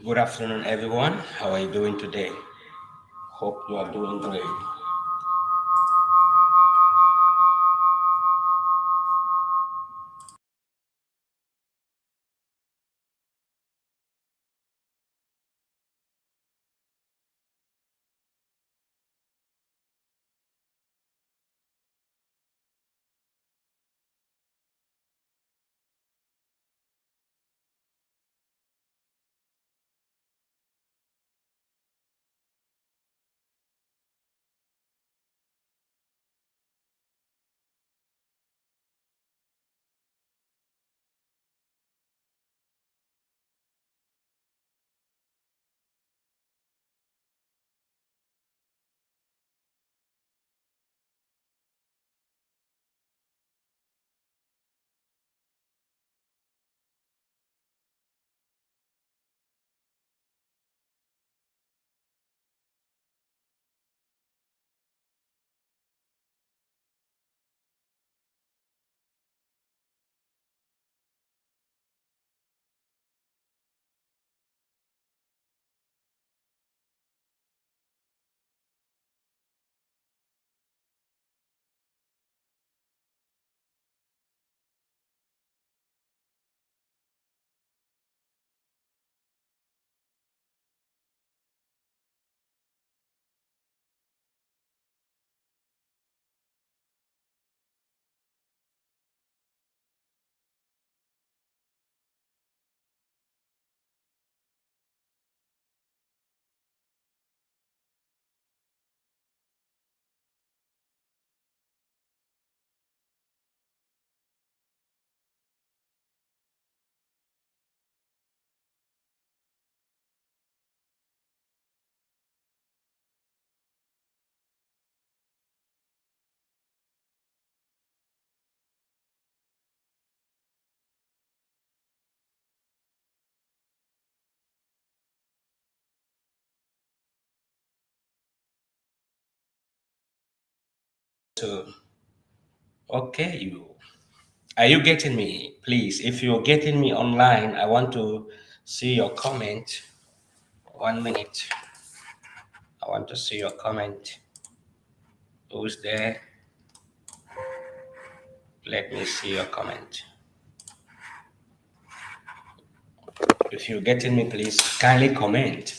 Good afternoon, everyone. How are you doing today? Hope you are doing great. to. Okay, are you getting me? Please, if you're getting me online, I want to see your comment. 1 minute. I want to see your comment. Who's there? Let me see your comment. If you're getting me, please kindly comment.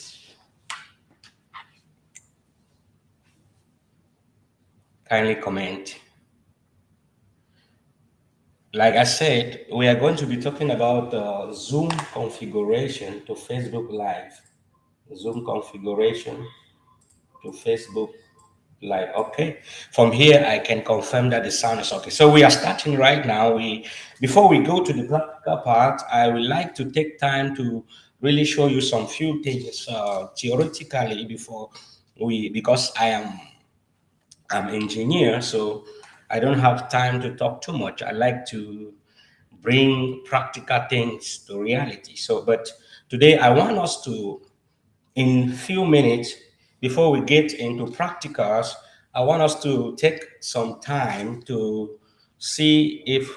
Kindly comment. Like I said, we are going to be talking about Zoom configuration to Facebook Live. Zoom configuration to Facebook Live. Okay. From here, I can confirm that the sound is okay. So we are starting right now. Before we go to the practical part, I would like to take time to really show you some few things theoretically before because I'm engineer, so I don't have time to talk too much. I like to bring practical things to reality. So, but today I want us to, in few minutes, before we get into practicals, I want us to take some time to see if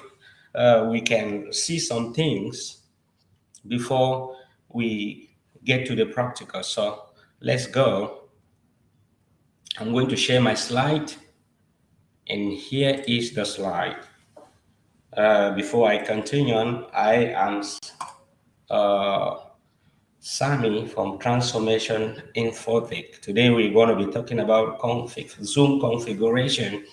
we can see some things before we get to the practical. So let's go. I'm going to share my slide, and here is the slide. Before I continue on, I am uh, Sami from Transformation Infotech. Today we're going to be talking about Zoom configuration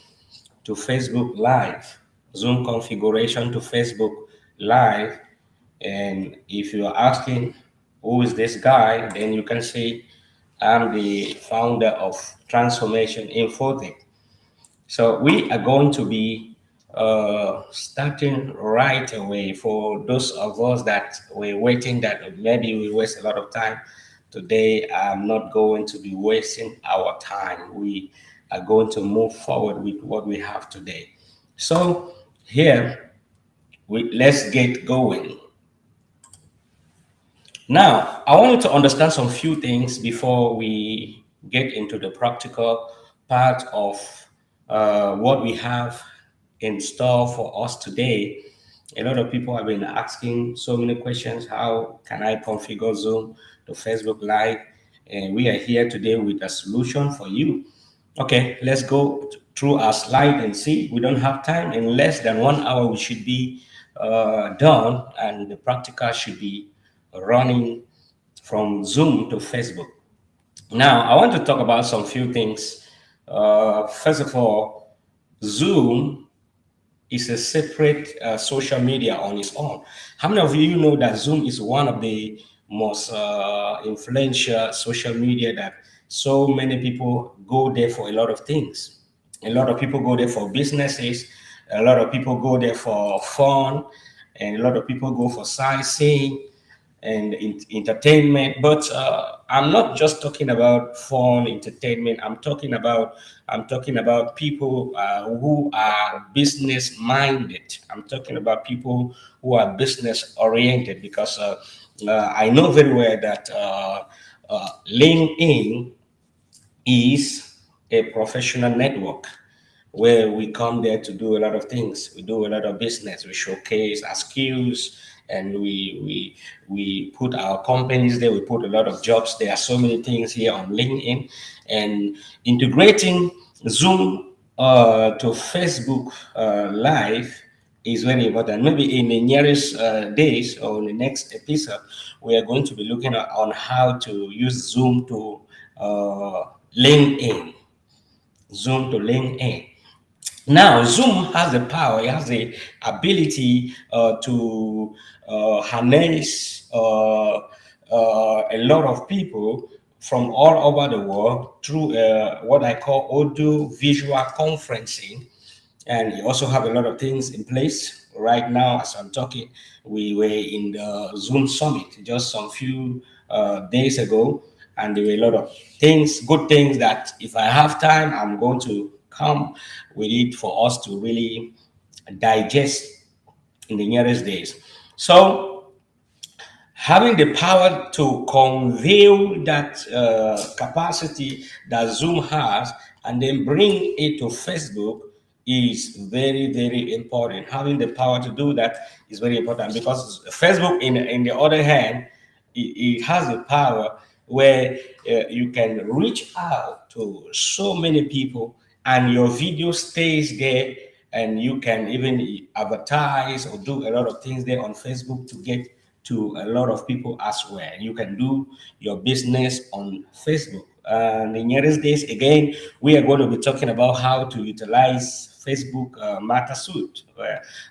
to Facebook Live. Zoom configuration to Facebook Live. And if you're asking who is this guy, then you can say I'm the founder of Transformation Infotech. So we are going to be starting right away. For those of us that were waiting, that maybe we waste a lot of time today, I'm not going to be wasting our time. We are going to move forward with what we have today. So here, let's get going. Now, I want you to understand some few things before we get into the practical part of what we have in store for us today. A lot of people have been asking so many questions. How can I configure Zoom to Facebook Live? And we are here today with a solution for you. Okay, let's go through our slide and see. We don't have time. In less than 1 hour, we should be done, and the practical should be running from Zoom to Facebook. Now, I want to talk about some few things. First of all, Zoom is a separate social media on its own. How many of you know that Zoom is one of the most influential social media, that so many people go there for a lot of things? A lot of people go there for businesses, a lot of people go there for fun, and a lot of people go for sightseeing and entertainment. But I'm not just talking about fun entertainment. I'm talking about people who are business minded. I'm talking about people who are business oriented, because I know very well that LinkedIn is a professional network where we come there to do a lot of things. We do a lot of business. We showcase our skills, and we put our companies there. We put a lot of jobs. There are so many things here on LinkedIn, and integrating Zoom to Facebook Live is very important. Maybe in the nearest days or in the next episode, we are going to be looking at on how to use Zoom to LinkedIn. Zoom to LinkedIn. Now, Zoom has the power, it has the ability to harness a lot of people from all over the world through what I call audio visual conferencing. And you also have a lot of things in place. Right now, as I'm talking, we were in the Zoom summit just some few days ago, and there were a lot of things, good things, that if I have time, I'm going to come with it for us to really digest in the nearest days. So having the power to convey that capacity that Zoom has, and then bring it to Facebook, is very, very important. Having the power to do that is very important, because Facebook, in the other hand, it has the power where you can reach out to so many people, and your video stays there, and you can even advertise or do a lot of things there on Facebook to get to a lot of people as well. You can do your business on Facebook. And in nearest days, again, we are going to be talking about how to utilize Facebook Mata Suite,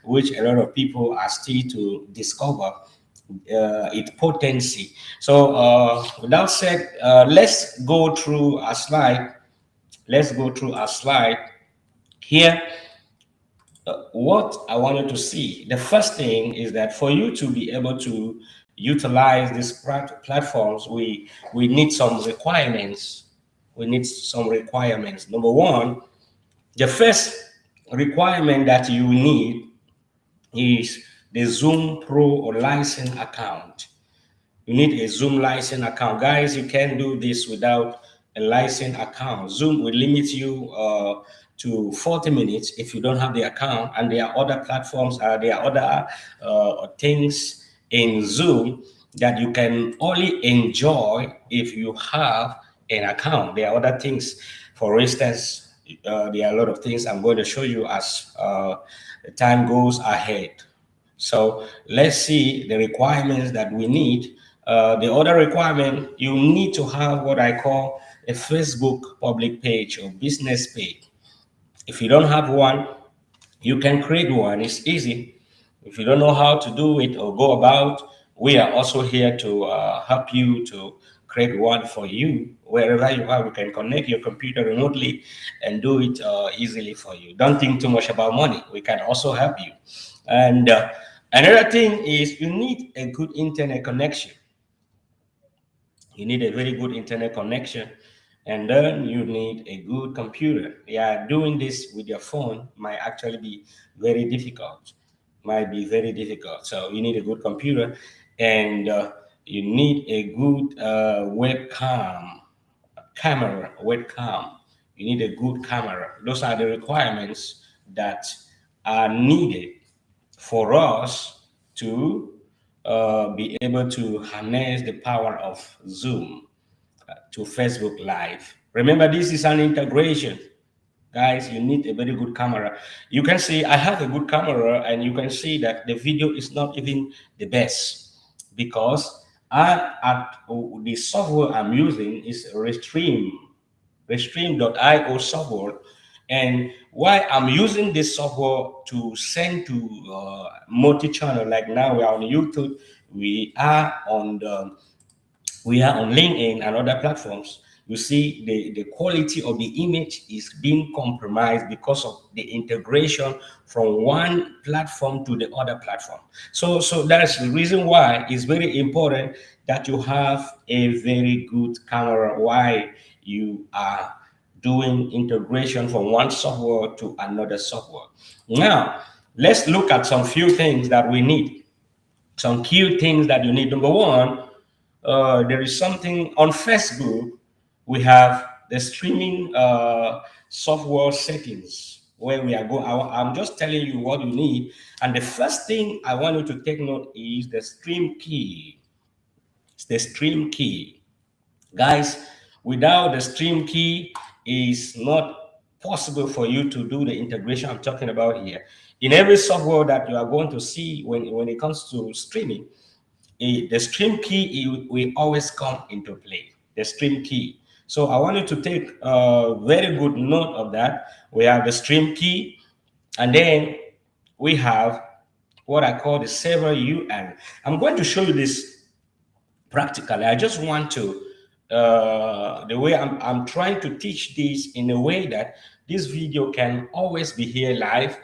which a lot of people are still to discover its potency. So, without said, let's go through a slide. Let's go through a slide here. What I wanted to see, the first thing is that for you to be able to utilize these platforms, we need some requirements. We need some requirements. Number one, the first requirement that you need is the Zoom Pro or license account. You need a Zoom license account. Guys, you can't do this without a license account. Zoom will limit you to 40 minutes if you don't have the account. And there are other platforms, there are other things in Zoom that you can only enjoy if you have an account. There are other things. For instance, there are a lot of things I'm going to show you as the time goes ahead. So let's see the requirements that we need. The other requirement, you need to have what I call a Facebook public page or business page. If you don't have one, you can create one. It's easy. If you don't know how to do it or go about, we are also here to help you to create one for you. Wherever you are, we can connect your computer remotely and do it easily for you. Don't think too much about money. We can also help you. And another thing is you need a good internet connection. You need a very good internet connection, and then you need a good computer. Yeah, doing this with your phone might actually be very difficult. Might be very difficult. So you need a good computer, and you need a good webcam. You need a good camera. Those are the requirements that are needed for us to be able to harness the power of Zoom to Facebook Live. Remember, this is an integration. Guys, you need a very good camera. You can see I have a good camera, and you can see that the video is not even the best, because the software I'm using is Restream.io software. And why I'm using this software to send to multi-channel, like now we are on YouTube, we are on the we are on LinkedIn and other platforms. You see the quality of the image is being compromised because of the integration from one platform to the other platform. So that's the reason why it's very important that you have a very good camera while you are doing integration from one software to another software. Now, let's look at some few things that we need. Some key things that you need. Number one, there is something on Facebook. We have the streaming software settings where we are going. I'm just telling you what you need. And the first thing I want you to take note is the stream key. It's the stream key. Guys, without the stream key, is not possible for you to do the integration I'm talking about here. In every software that you are going to see when it comes to streaming, the stream key will always come into play, the stream key. So I want you to take a very good note of that. We have the stream key, and then we have what I call the server URL. I'm going to show you this practically. I just want to, the way I'm trying to teach this in a way that this video can always be here live,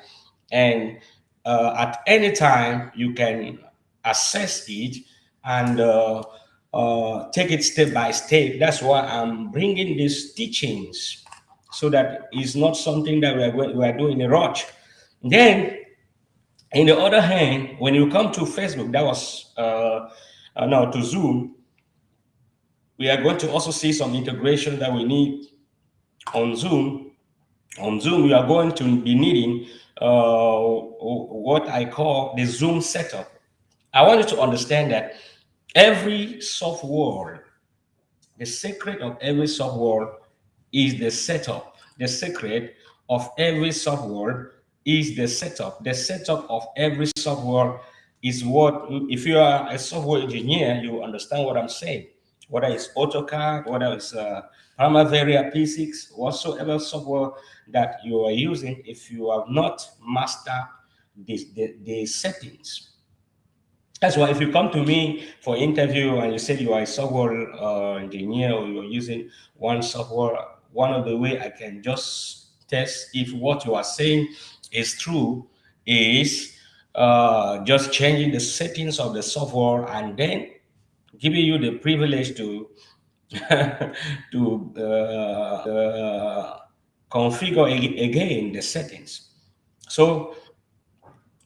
and at any time you can assess it and take it step by step. That's why I'm bringing these teachings, so that it's not something that we are doing in a rush. Then, in the other hand, when you come to Facebook, that was now to Zoom, we are going to also see some integration that we need on Zoom. On Zoom, you are going to be needing what I call the Zoom setup. I want you to understand that every software, the secret of every software is the setup. The secret of every software is the setup. The setup of every software is what, if you are a software engineer, you understand what I'm saying. Whether it's AutoCAD, whether it's Primavera P6, whatsoever software that you are using, if you have not mastered the settings, that's why if you come to me for interview and you say you are a software engineer or you're using one software, one of the way I can just test if what you are saying is true is just changing the settings of the software and then giving you the privilege to configure again the settings. So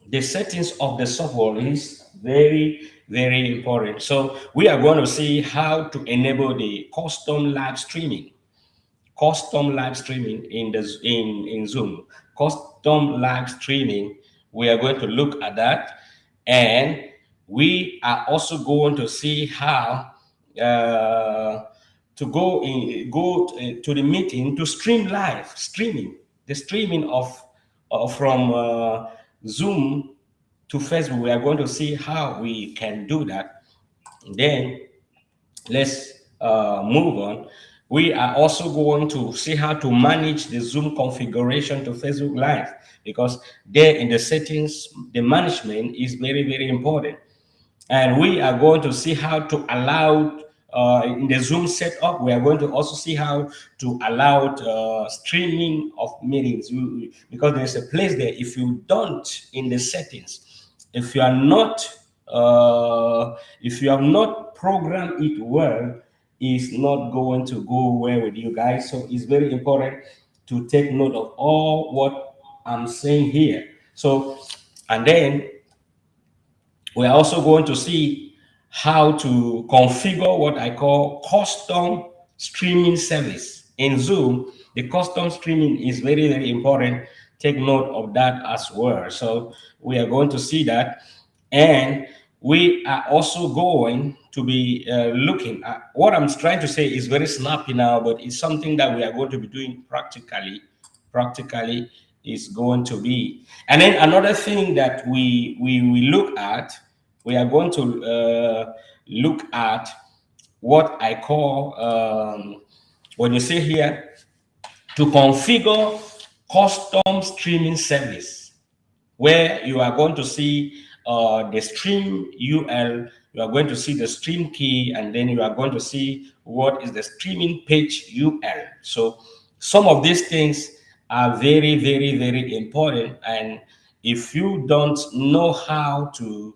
the settings of the software is very, very important. So we are going to see how to enable the custom live streaming in Zoom. Custom live streaming, we are going to look at that, and we are also going to see how to to the meeting to streaming the streaming of from Zoom to Facebook. We are going to see how we can do that. Then let's move on. We are also going to see how to manage the Zoom configuration to Facebook Live, because there in the settings, the management is very, very important. And we are going to see how to allow in the Zoom setup. We are going to also see how to allow streaming of meetings. Because there's a place there. If you don't in the settings, if you are not, if you have not programmed it well, it's not going to go well with you guys. So it's very important to take note of all what I'm saying here. So, and then we're also going to see how to configure what I call custom streaming service. In Zoom, the custom streaming is very, very important. Take note of that as well. So we are going to see that. And we are also going to be looking at what I'm trying to say is very snappy now, but it's something that we are going to be doing practically is going to be. And then another thing that we look at, we are going to look at what I call, when you see here, to configure custom streaming service, where you are going to see the stream UL, you are going to see the stream key, and then you are going to see what is the streaming page UL. So some of these things are very, very, very important. And if you don't know how to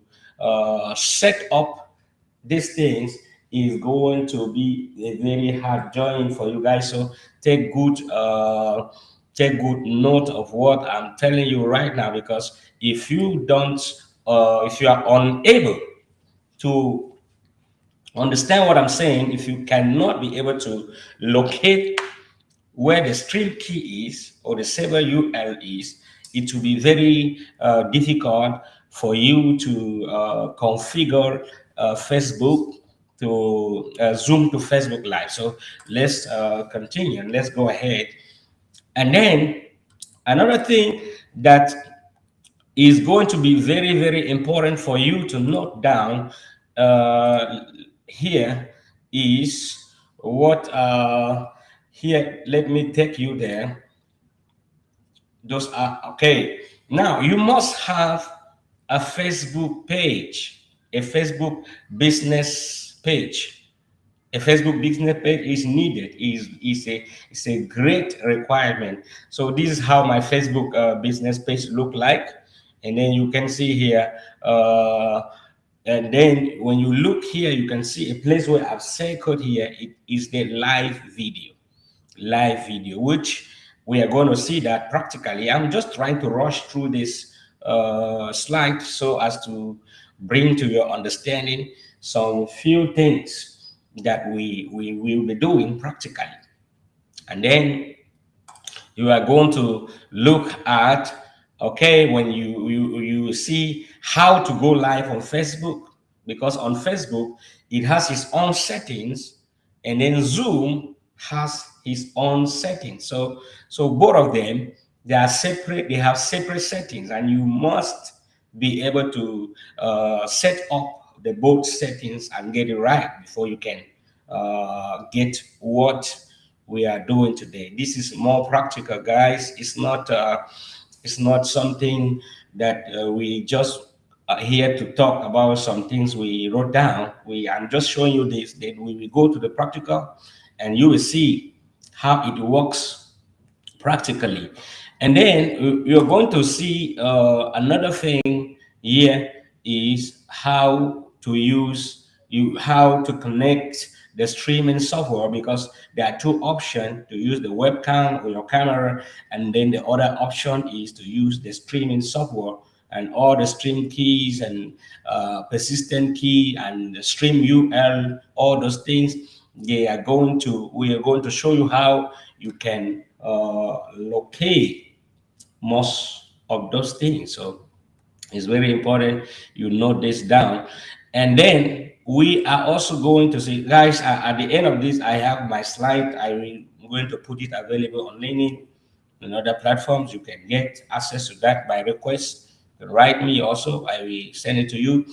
set up these things, is going to be a very hard journey for you guys. So take good note of what I'm telling you right now, because if you don't, if you are unable to understand what I'm saying, if you cannot be able to locate where the stream key is or the server UL is, it will be very difficult for you to configure Facebook to Zoom to Facebook Live. So let's continue. Let's go ahead. And then another thing that is going to be very, very important for you to note down here is what here, let me take you there. Those are okay. Now you must have a Facebook page, a Facebook business page. A Facebook business page is needed, is a great requirement. So this is how my Facebook business page look like, and then you can see here, and then when you look here, you can see a place where I've circled here. It is the live video, which we are going to see that practically. I'm just trying to rush through this slide so as to bring to your understanding some few things that we will be doing practically. And then You are going to look at, okay, when you see how to go live on Facebook, because on Facebook it has its own settings, and then Zoom has his own settings. So both of them, they are separate. They have separate settings, and you must be able to set up the both settings and get it right before you can get what we are doing today. This is more practical, guys. It's not something that we just here to talk about some things we wrote down. I'm just showing you this. Then we will go to the practical, and you will see how it works practically. And then you're going to see another thing here is how to connect the streaming software, because there are two options: to use the webcam or your camera, and then the other option is to use the streaming software, and all the stream keys and persistent key and the stream UL, all those things. We are going to show you how you can locate most of those things. So it's very important you note this down. And then we are also going to say, guys, at the end of this, I have my slide. I'm going to put it available on LinkedIn and other platforms. You can get access to that by request. Write me also, I will send it to you.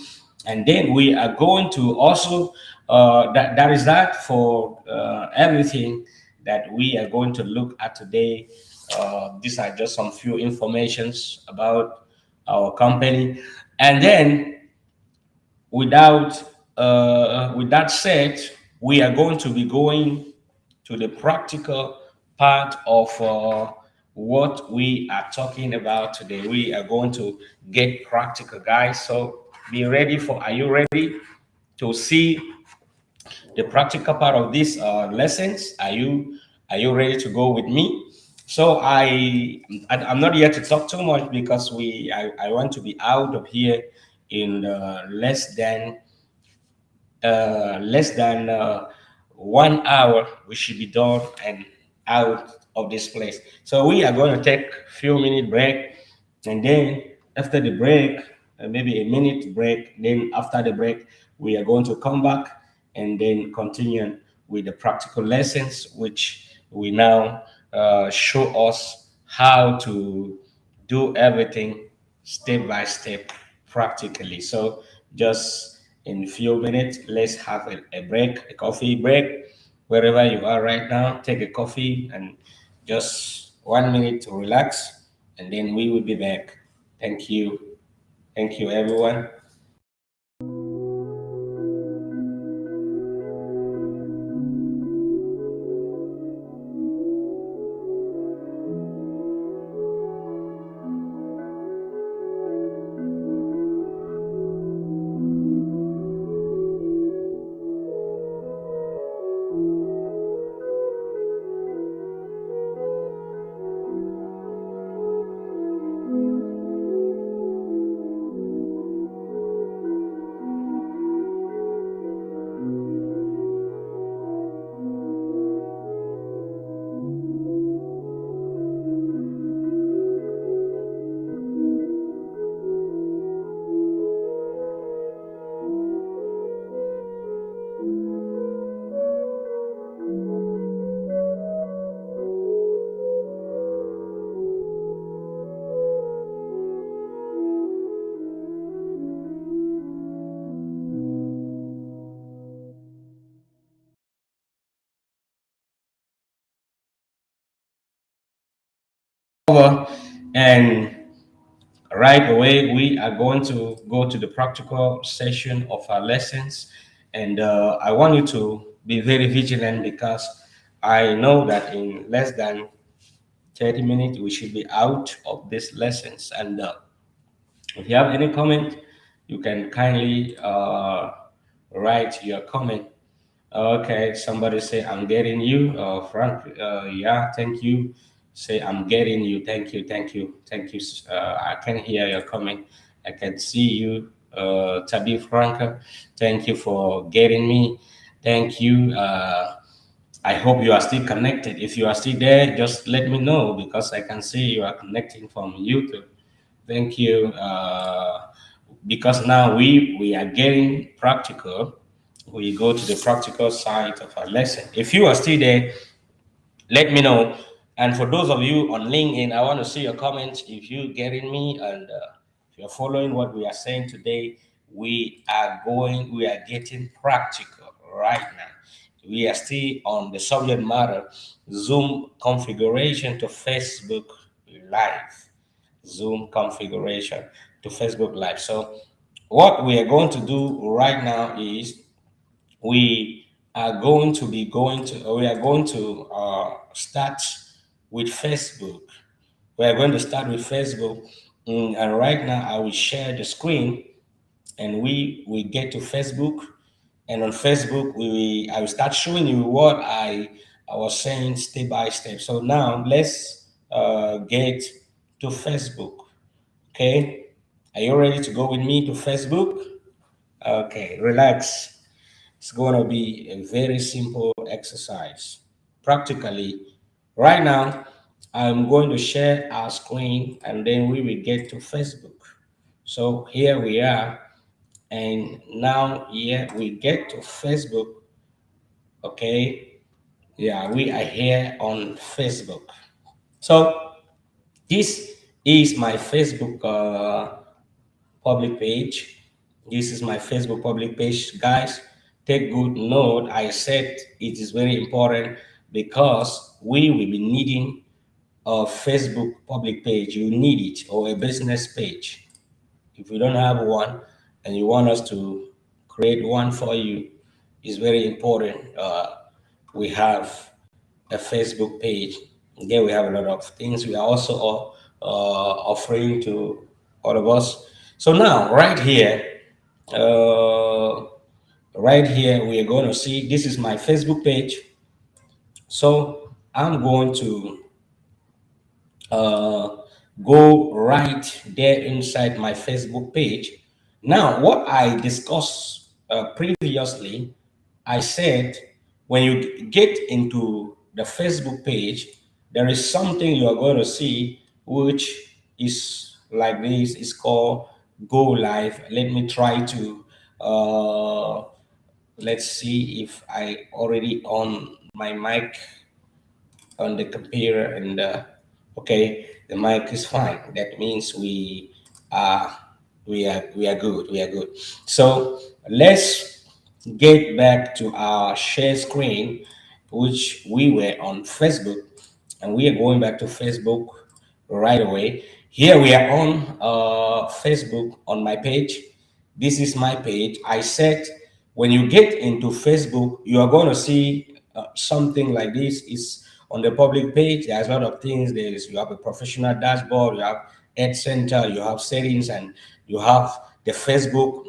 And then we are going to also, that is that for everything that we are going to look at today. These are just some few informations about our company. And then without with that said, we are going to be going to the practical part of what we are talking about today. We are going to get practical, guys. So be ready for. Are you ready to see the practical part of these lessons? Are you ready to go with me? So I'm not here to talk too much, because I want to be out of here in less than 1 hour. We should be done and out of this place. So we are going to take a few minute break, and then after the break, maybe a minute break. Then after the break, we are going to come back and then continue with the practical lessons, which we now show us how to do everything step by step practically. So just in a few minutes, let's have a break, a coffee break. Wherever you are right now, take a coffee and just 1 minute to relax, and then we will be back. Thank you. Thank you, everyone. Over, and right away, we are going to go to the practical session of our lessons. And I want you to be very vigilant, because I know that in less than 30 minutes, we should be out of these lessons. And if you have any comment, you can kindly write your comment. Okay, somebody say, I'm getting you. Frank, yeah, thank you. Say, I'm getting you. Thank you, thank you, thank you. I can hear your comment. I can see you. Tabi Franca, thank you for getting me. Thank you. I hope you are still connected. If you are still there, just let me know because I can see you are connecting from YouTube. Thank you. Because now we are getting practical. We go to the practical side of our lesson. If you are still there, let me know. And for those of you on LinkedIn, I want to see your comments. If you getting me and if you're following what we are saying today, we are getting practical right now. We are still on the subject matter, Zoom configuration to Facebook Live. Zoom configuration to Facebook Live. So what we are going to do right now is we we are going to start with Facebook. We are going to start with Facebook. And right now I will share the screen and we get to Facebook. And on Facebook, I will start showing you what I was saying step by step. So now let's get to Facebook. Okay. Are you ready to go with me to Facebook? Okay, relax. It's going to be a very simple exercise. Practically, right now, I'm going to share our screen and then we will get to Facebook. So here we are. And now here we get to Facebook. Okay. Yeah, we are here on Facebook. So this is my Facebook public page. This is my Facebook public page, guys. Take good note. I said it is very important because we will be needing a Facebook public page. You need it or a business page. If you don't have one and you want us to create one for you, it's very important. We have a Facebook page. There we have a lot of things we are also offering to all of us. So now, uh, right here, we are going to see this is my Facebook page. So I'm going to uh, go right there inside my Facebook page. Now, what I discussed previously, I said when you get into the Facebook page, there is something you are going to see which is like this. It's called Go Live. Let me try to let's see if I already on my mic on the computer and okay, the mic is fine. That means are we are good. We are good. So let's get back to our share screen, which we were on Facebook, and we are going back to Facebook right away. Here we are on Facebook on my page. This is my page. I said when you get into Facebook, you are going to see something like this. Is on the public page. There's a lot of things. You have a professional dashboard. You have Ad Center. You have settings, and you have the Facebook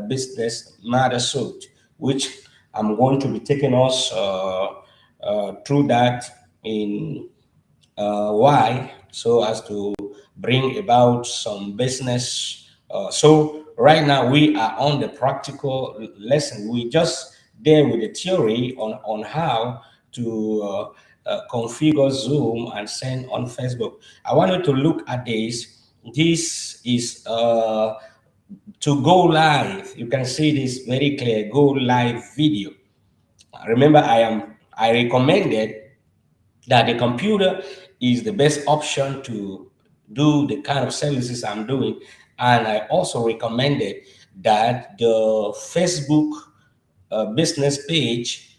Business Matter Suite, which I'm going to be taking us through that in why so as to bring about some business so right now we are on the practical lesson. We just there with the theory on how to configure Zoom and send on Facebook. I wanted to look at this is to go live. You can see this very clear, go live video. Remember I recommended that the computer is the best option to do the kind of services I'm doing. And I also recommended that the Facebook business page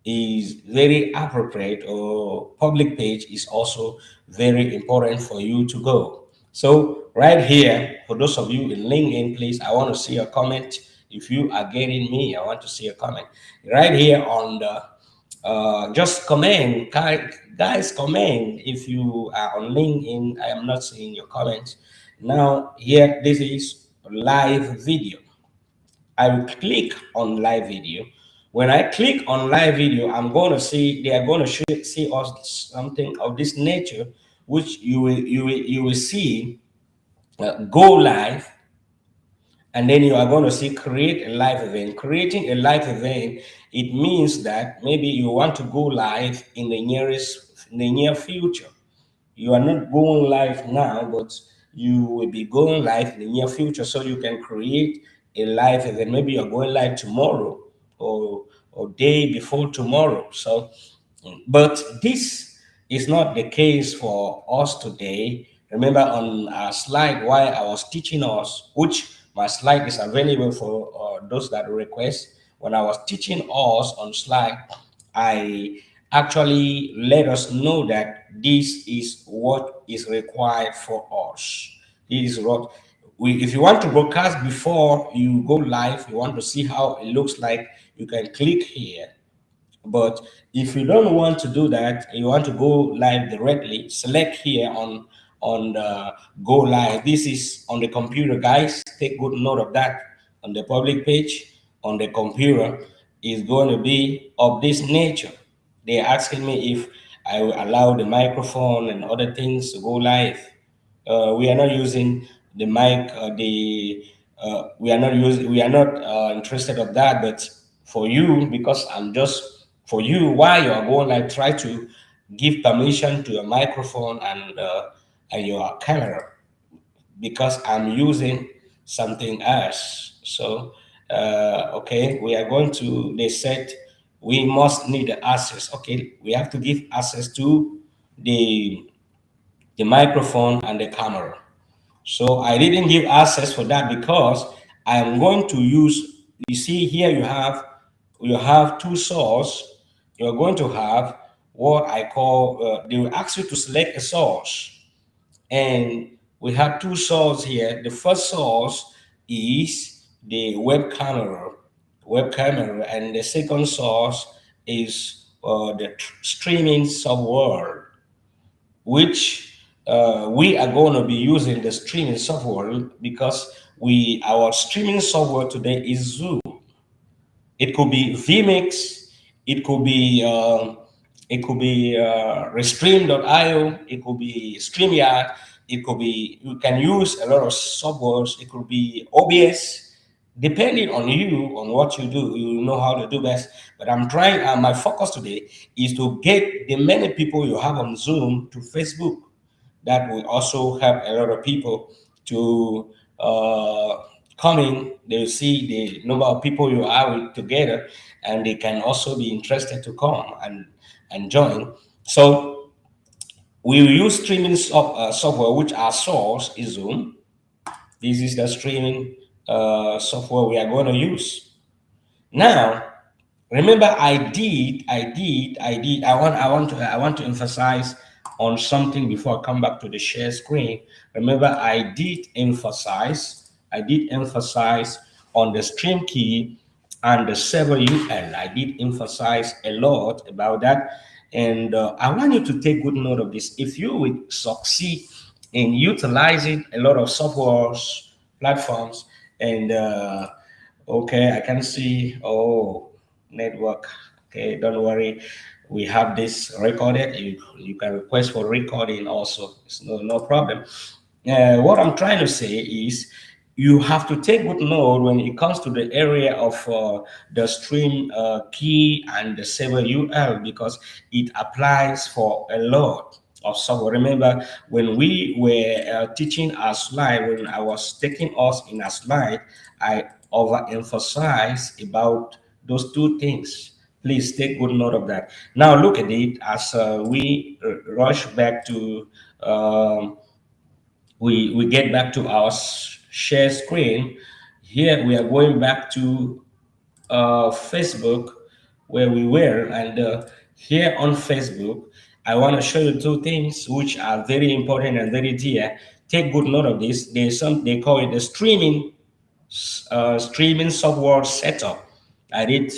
is very appropriate, or public page is also very important for you to go. So right here, for those of you in LinkedIn, please, I want to see a comment. If you are getting me, I want to see a comment right here on the just comment, guys, comment. If you are on LinkedIn, I am not seeing your comments. Now here, this is live video. I will click on live video. When I click on live video, I'm going to see, they are going to see us something of this nature, which you will see go live. and then you are going to see create a live event. Creating a live event, it means that maybe you want to go live in the near future. You are not going live now, but you will be going live in the near future. So you can create a live event. Maybe you're going live tomorrow, or day before tomorrow. So, but this is not the case for us today. Remember on our slide, while I was teaching us, which my slide is available for those that request. When I was teaching us on slide, I actually let us know that this is what is required for us. This is what if you want to broadcast before you go live, you want to see how it looks like, you can click here. But if you don't want to do that, you want to go live directly, select here on the go live. This is on the computer, guys. Take good note of that. On the public page, on the computer, is going to be of this nature. They're asking me if I will allow the microphone and other things to go live. We are not using the mic. We are not interested of that. But for you, because I'm just for you, while you are going live, try to give permission to your microphone and your camera, because I'm using something else. So, okay, we are going to, they said we must need the access. Okay, we have to give access to the, the microphone and the camera. So I didn't give access for that because I am going to use, you see here you have two source. You're going to have what I call, they will ask you to select a source. And we have two sources here. The first source is the web camera, and the second source is the streaming software, which we are going to be using the streaming software because our streaming software today is Zoom. It could be vmix, it could be restream.io, it could be StreamYard, it could be, you can use a lot of softwares, it could be OBS. Depending on you, on what you do, you know how to do best. But I'm trying, my focus today is to get the many people you have on Zoom to Facebook. That will also help a lot of people to come in. They will see the number of people you are with together, and they can also be interested to come and join. So we will use streaming software, which our source is Zoom. This is the streaming software we are going to use. Now, remember, I want to emphasize on something before I come back to the share screen. Remember, I did emphasize on the stream key and the server UL. I did emphasize a lot about that. And I want you to take good note of this. If you will succeed in utilizing a lot of softwares, platforms, and okay, I can see. Oh, network. Okay, don't worry. We have this recorded. You can request for recording also. It's no problem. What I'm trying to say is you have to take good note when it comes to the area of the stream key and the server UL, because it applies for a lot of software. Remember, when we were teaching our slide, when I was taking us in a slide, I overemphasized about those two things. Please take good note of that. Now look at it as we rush back to we get back to our share screen. Here we are going back to Facebook where we were, and here on Facebook, I want to show you two things which are very important and very dear. Take good note of this. There's some, they call it the streaming software setup. I did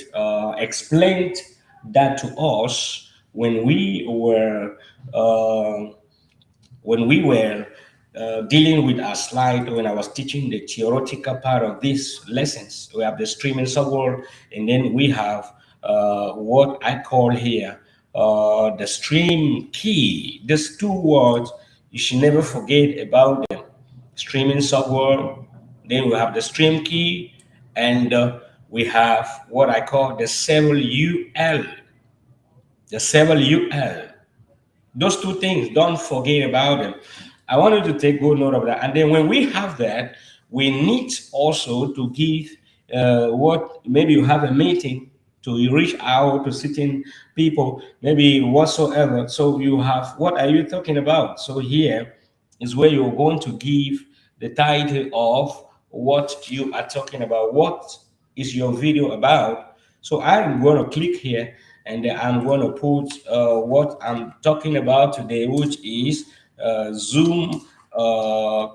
explained that to us uh, when we were dealing with our slide, when I was teaching the theoretical part of these lessons. We have the streaming software, and then we have what I call here the stream key. These two words, you should never forget about them. Streaming software, then we have the stream key, and we have what I call the server UL. The server UL. Those two things, don't forget about them. I want you to take good note of that. And then when we have that, we need also to give what maybe you have a meeting to reach out to certain people, maybe whatsoever. So you have what are you talking about? So here is where you're going to give the title of what you are talking about. What is your video about? So I'm going to click here, and then I'm going to put what I'm talking about today, which is Zoom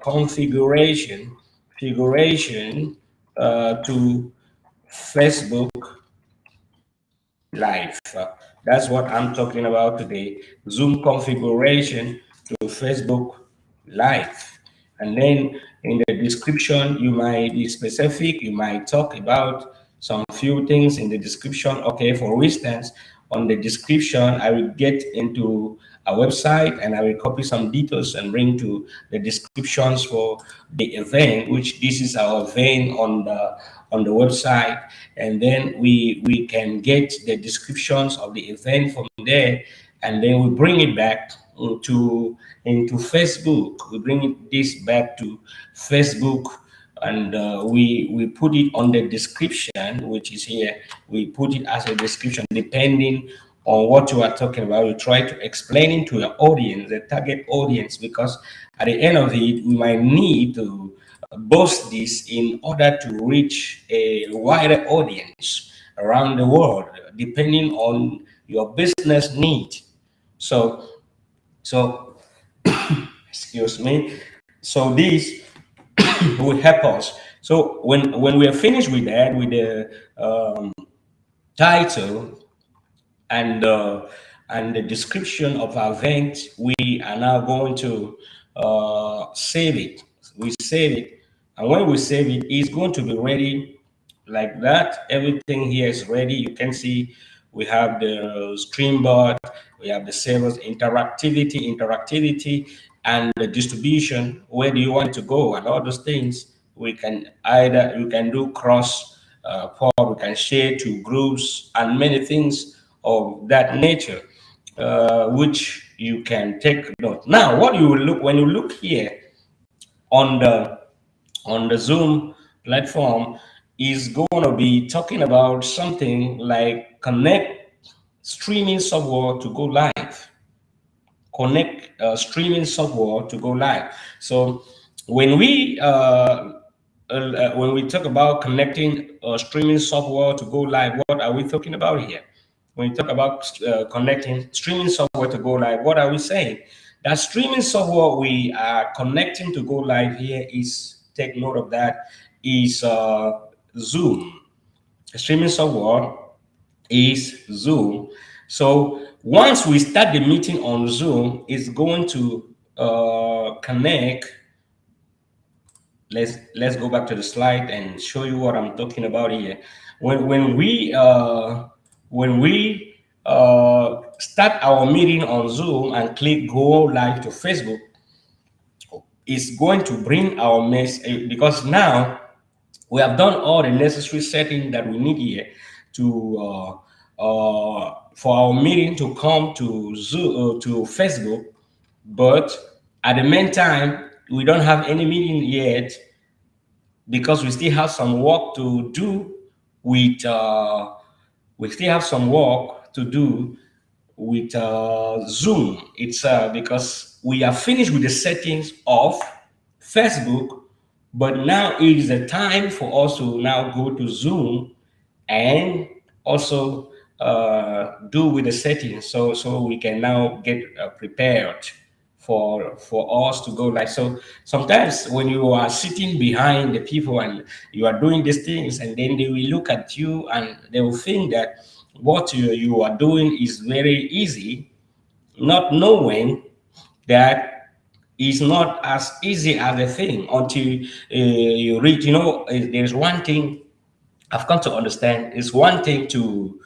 configuration to Facebook Live. That's what I'm talking about today. Zoom configuration to Facebook Live. And then in the description, you might be specific. You might talk about some few things in the description. Okay, for instance, on the description, I will get into a website and I will copy some details and bring to the descriptions for the event, which this is our event on the website, and then we can get the descriptions of the event from there, and then we bring it back into Facebook. We bring this back to Facebook, and we put it on the description, which is here. We put it as a description depending on what you are talking about. You try to explain it to your audience, the target audience, because at the end of it, we might need to boast this in order to reach a wider audience around the world, depending on your business need. So, so excuse me. So this will help us. So when we are finished with that, with the title and and the description of our event, we are now going to save it. We save it, and when we save it, it's going to be ready like that. Everything here is ready. You can see we have the stream board, we have the servers, interactivity, and the distribution. Where do you want to go, and all those things. We can either you can do cross we can share to groups and many things of that nature, which you can take note. Now, what you will look when you look here on the Zoom platform is going to be talking about something like connect streaming software to go live. Connect streaming software to go live. So when we talk about connecting streaming software to go live, what are we talking about here? When we talk about connecting streaming software to go live, what are we saying? That streaming software we are connecting to go live here is, take note of that, is Zoom. Streaming software is Zoom. So once we start the meeting on Zoom, it's going to connect. Let's go back to the slide and show you what I'm talking about here. When we start our meeting on Zoom and click go live to Facebook, it's going to bring our mess, because now we have done all the necessary setting that we need here to for our meeting to come to Zoom to Facebook. But at the meantime, we don't have any meeting yet, because we still have some work to do with we still have some work to do with Zoom. It's because we are finished with the settings of Facebook, but now it is a time for us to now go to Zoom and also do with the settings, so we can now get prepared for us to go live. So sometimes when you are sitting behind the people and you are doing these things, and then they will look at you and they will think that what you are doing is very easy, not knowing that it's not as easy as a thing until you reach. There's one thing I've come to understand: it's one thing to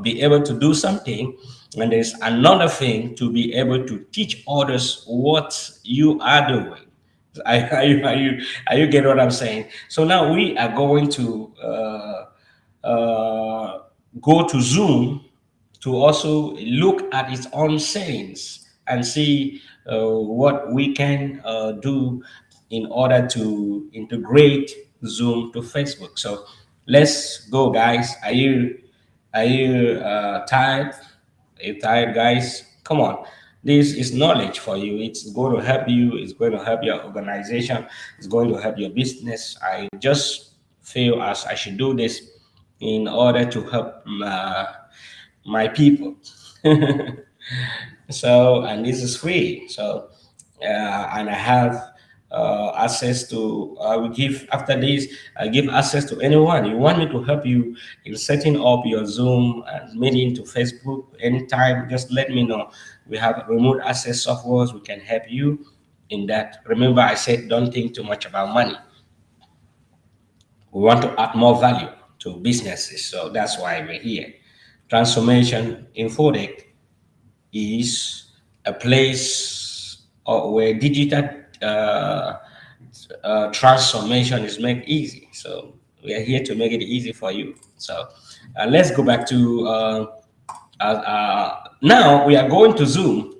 be able to do something, and there's another thing to be able to teach others what you are doing. Are you get what I'm saying? So now we are going to go to Zoom to also look at its own settings and see what we can do in order to integrate Zoom to Facebook. So let's go, guys. Are you tired? Are you tired, guys? Come on. This is knowledge for you. It's going to help you. It's going to help your organization. It's going to help your business. I just feel as I should do this in order to help my people. So, and this is free. So, and I have access to, I will give, after this, I give access to anyone. You want me to help you in setting up your Zoom and meeting to Facebook anytime, just let me know. We have remote access softwares. We can help you in that. Remember, I said don't think too much about money. We want to add more value to businesses. So that's why we're here. Transformation Infotech is a place where digital uh, transformation is made easy. So we are here to make it easy for you. So let's go back to now we are going to Zoom.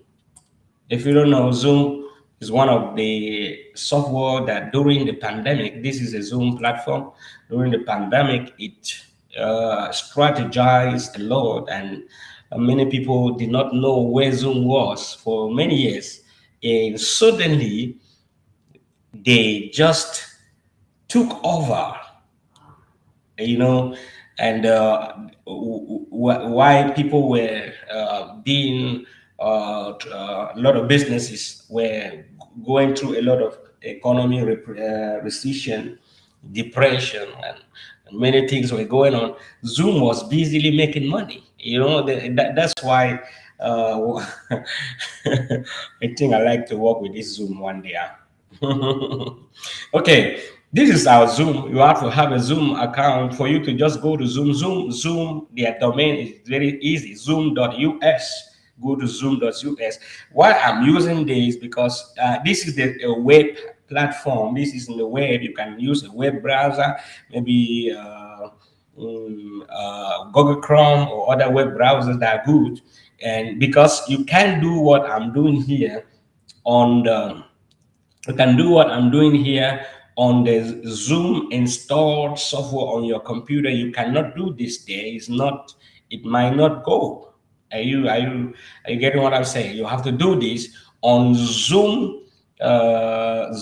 If you don't know, Zoom is one of the software that during the pandemic, this is a Zoom platform. During the pandemic, it strategized a lot, and many people did not know where Zoom was for many years. And suddenly, they just took over, you know, and why people were being a lot of businesses were going through a lot of economy recession, depression, and many things were going on. Zoom was busily making money. That's why uh, I think I like to work with this Zoom one day. Okay, this is our Zoom. You have to have a Zoom account for you to just go to Zoom. Zoom. Their domain is very easy. Zoom.us. Go to Zoom.us. Why I'm using this because this is the a web platform. This is in the web. You can use a web browser, maybe Google Chrome or other web browsers that are good. And because you can do what I'm doing here on the you can do what I'm doing here on the Zoom installed software on your computer. You cannot do this there. It's not, it might not go. Are you getting what I'm saying? You have to do this on Zoom, web,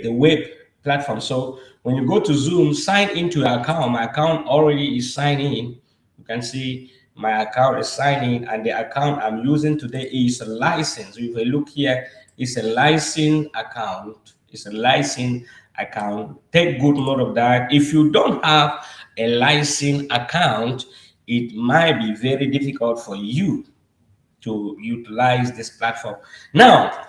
the web platform. So when you go to Zoom, sign into your account. My account already is signed in. You can see my account is signed in, and the account I'm using today is a license. If you look here, it's a license account. It's a license account. Take good note of that. If you don't have a license account, it might be very difficult for you to utilize this platform. Now,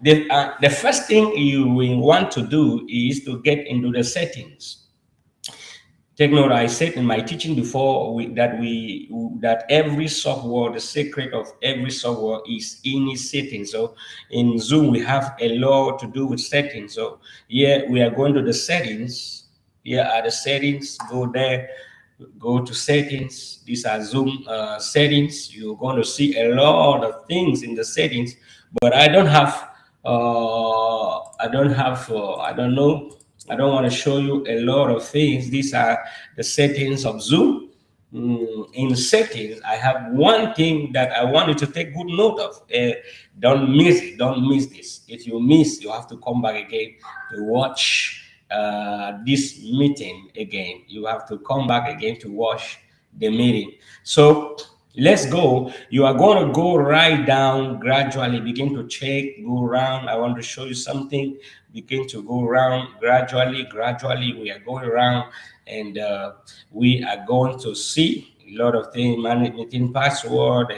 the first thing you will want to do is to get into the settings. Take note, I said in my teaching before that every software, the secret of every software is in its settings. So in Zoom, we have a lot to do with settings. So here we are going to the settings. Here are the settings. Go there, go to settings. These are Zoom settings. You're going to see a lot of things in the settings, but I don't know. I don't want to show you a lot of things. These are the settings of Zoom. In settings, I have one thing that I want you to take good note of. Don't miss it. Don't miss this. If you miss, you have to come back again to watch this meeting again. You have to come back again to watch the meeting. So let's go. You are going to go right down gradually, begin to check, go around. I want to show you something. Begin to go around gradually. We are going around, and we are going to see a lot of things, managing password,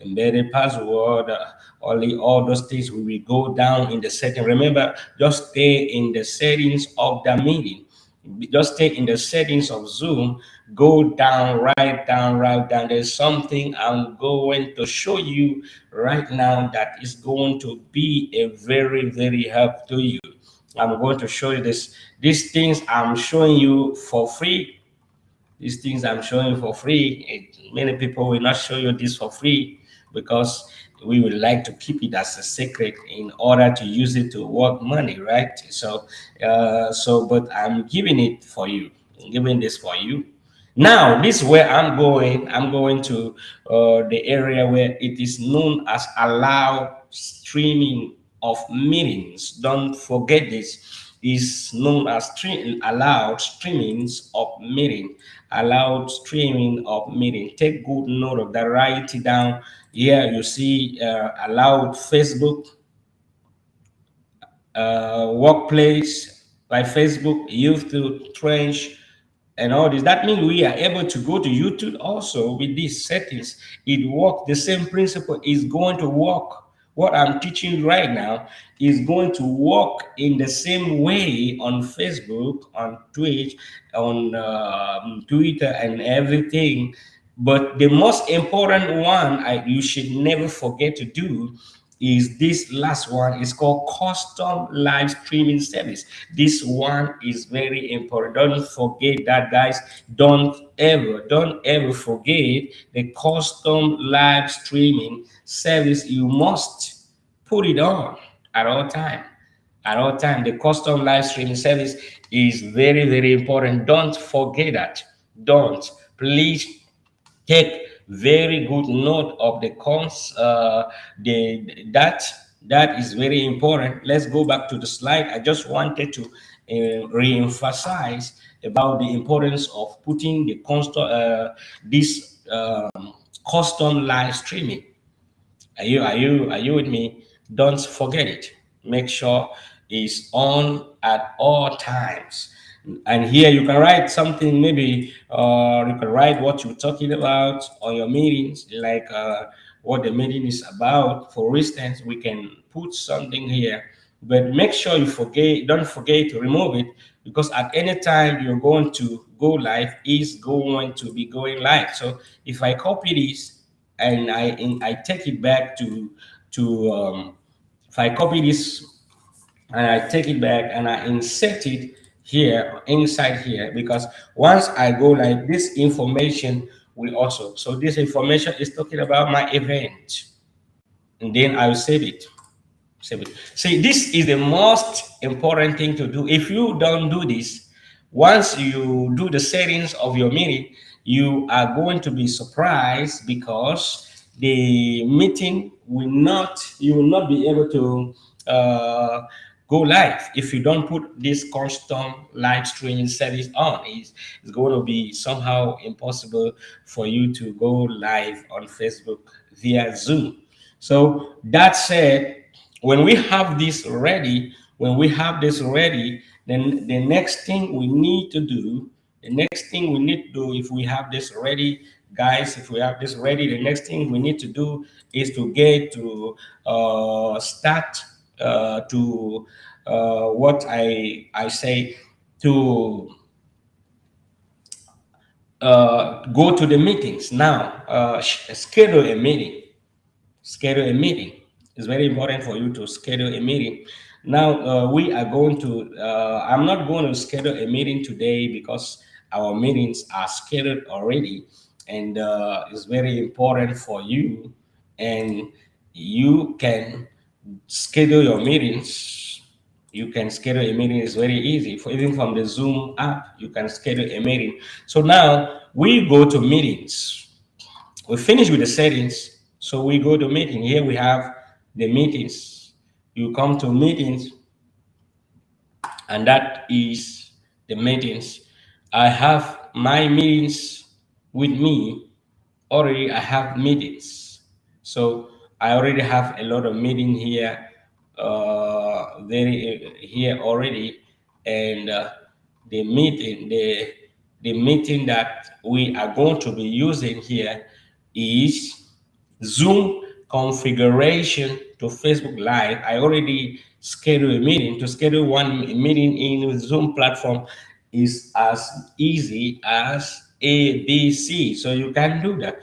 embedded password, all those things. We will go down in the setting. Remember, just stay in the settings of the meeting. Just stay in the settings of Zoom, go down, right down. There's something I'm going to show you right now that is going to be a very, very help to you. I'm going to show you this. These things I'm showing you for free. These things I'm showing for free. Many people will not show you this for free because we would like to keep it as a secret in order to use it to work money, right? But I'm giving it for you. I'm giving this for you. Now, this is where I'm going. I'm going to the area where it is known as allow streaming of meetings. Don't forget this is known as allowed streamings of meeting. Allowed streaming of meeting. Take good note of that. Write it down. Here you see allowed Facebook workplace like Facebook, youth to trench, and all this. That means we are able to go to YouTube also with these settings. It works. The same principle is going to work. What I'm teaching right now is going to work in the same way on Facebook, on Twitch, on Twitter, and everything. But the most important one you should never forget to do is this last one. Is called custom live streaming service. This one is very important. Don't forget that, guys. Don't ever forget the custom live streaming service. You must put it on at all time. At all time, the custom live streaming service is very, very important. Don't forget that. Don't. Please take very good note of the cons that is very important. Let's go back to the slide. I just wanted to re-emphasize about the importance of putting the constant this custom live streaming. Are you with me? Don't forget it. Make sure it's on at all times. And here you can write something, maybe you can write what you're talking about on your meetings, like what the meeting is about. For instance, we can put something here, but make sure don't forget to remove it, because at any time you're going to go live, is going to be going live. So if I copy this and I take it back to if I copy this and I take it back and I insert it here inside here, because once I go like this information will also, so this information is talking about my event, and then I will save it. See, this is the most important thing to do. If you don't do this, once you do the settings of your meeting, you are going to be surprised, because the meeting you will not be able to go live if you don't put this constant live streaming service on. It's going to be somehow impossible for you to go live on Facebook via Zoom. So that said, when we have this ready, then the next thing we need to do, if we have this ready, guys, if we have this ready, the next thing we need to do is to get to start to what I say, to go to the meetings now. Schedule a meeting. Schedule a meeting. It's very important for you to schedule a meeting. Now, we are going to, I'm not going to schedule a meeting today, because our meetings are scheduled already. And it's very important for you. And you can schedule your meetings. You can schedule a meeting. It's very easy. Even from the Zoom app, you can schedule a meeting. So now we go to meetings. We finish with the settings, so we go to meeting. Here we have the meetings. You come to meetings, and that is the meetings. I have my meetings with me already. I have meetings, so I already have a lot of meeting here, very here already. And the meeting that we are going to be using here is Zoom configuration to Facebook Live. I already scheduled a meeting. To schedule one meeting in Zoom platform, is as easy as A, B, C. So you can do that.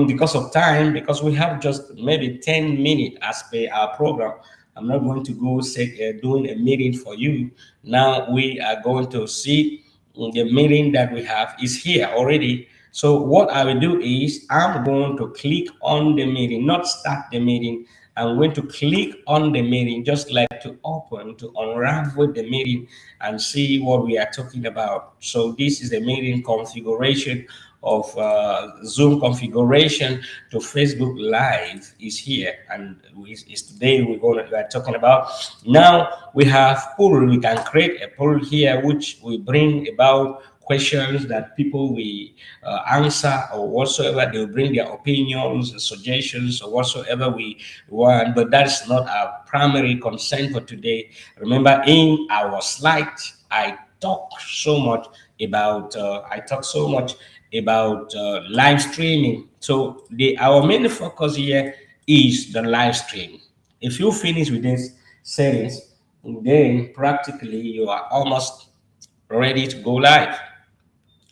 Because of time, because we have just maybe 10 minutes as per our program. I'm not going to go say, doing a meeting for you. Now we are going to see the meeting that we have is here already. So what I will do is I'm going to click on the meeting, not start the meeting. I'm going to click on the meeting, just like to open, to unravel the meeting and see what we are talking about. So this is the meeting configuration of Zoom configuration to Facebook Live is here, and is today we are talking about. Now we have poll. We can create a poll here, which we bring about questions that people will answer or whatsoever. They will bring their opinions, suggestions, or whatsoever we want. But that's not our primary concern for today. Remember, in our slide, I talk so much about live streaming. So the our main focus here is the live stream. If you finish with these settings, then practically you are almost ready to go live,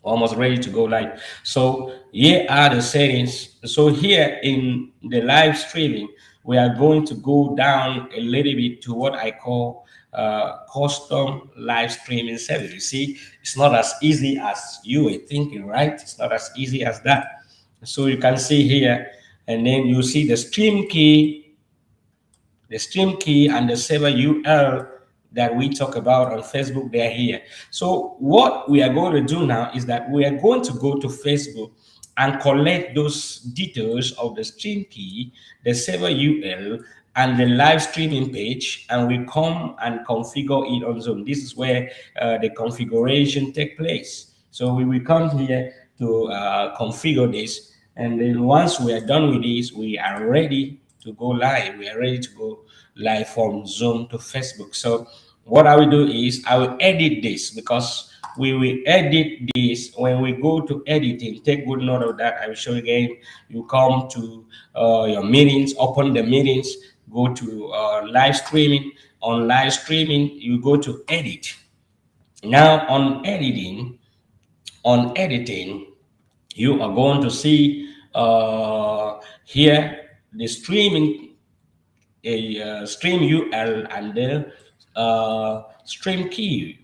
almost ready to go live. So here are the settings. So here in the live streaming, we are going to go down a little bit to what I call custom live streaming service. You see, it's not as easy as you were thinking, right? It's not as easy as that. So you can see here, and then you see the stream key and the server URL that we talk about on Facebook, they're here. So what we are going to do now is that we are going to go to Facebook and collect those details of the stream key, the server URL, and the live streaming page, and we come and configure it on Zoom. This is where the configuration take place. So we will come here to configure this, and then once we are done with this, we are ready to go live. We are ready to go live from Zoom to Facebook. So what I will do is I will edit this, because we will edit this when we go to editing. Take good note of that. I will show you again. You come to your meetings, open the meetings, go to live streaming. On live streaming, you go to edit. Now on editing, you are going to see here the streaming, a stream URL and the stream key.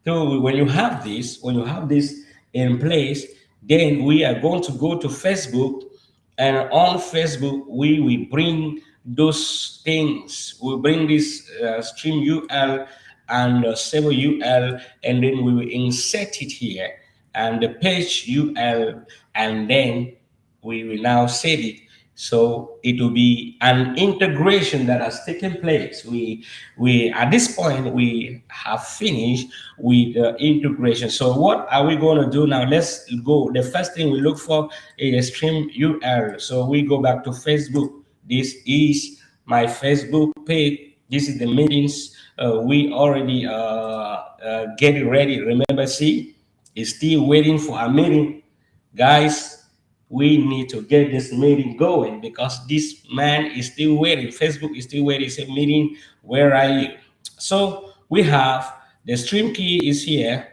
So when you have this in place, then we are going to go to Facebook, and on Facebook we will bring those things. We bring this stream URL and server URL, and then we will insert it here, and the page URL, and then we will now save it. So it will be an integration that has taken place. We at this point we have finished with the integration. So what are we going to do now? Let's go. The first thing we look for is a stream URL. So we go back to Facebook. This is my Facebook page. This is the meetings. We already get it ready. Remember, see, it's still waiting for a meeting, guys. We need to get this meeting going, because this man is still waiting. Facebook is still waiting. It's a meeting. Where are you? So we have the stream key is here,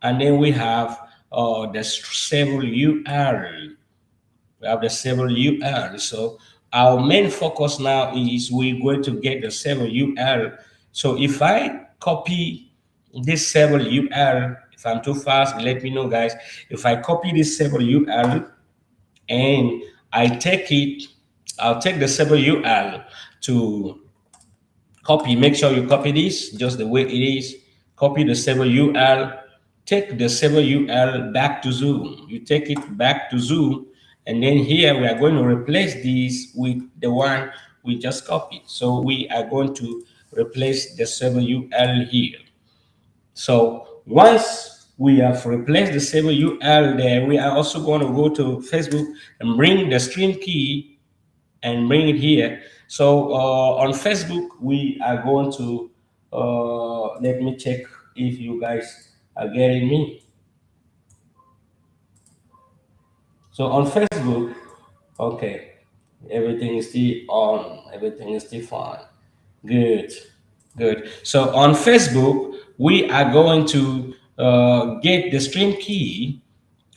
and then we have the several URL. We have the several URL. So our main focus now is we're going to get the several URL. So if I copy this several URL, if I'm too fast, let me know, guys. If I copy this several URL and I'll take the server URL to copy. Make sure you copy this just the way it is. Copy the server URL, take the server URL back to Zoom. You take it back to Zoom, and then here we are going to replace this with the one we just copied. So we are going to replace the server URL here. So once we have replaced the server URL there, we are also going to go to Facebook and bring the stream key and bring it here. So on Facebook, we are going to, let me check if you guys are getting me. So on Facebook, okay, everything is still on, everything is still fine. Good, good. So on Facebook, we are going to get the stream key.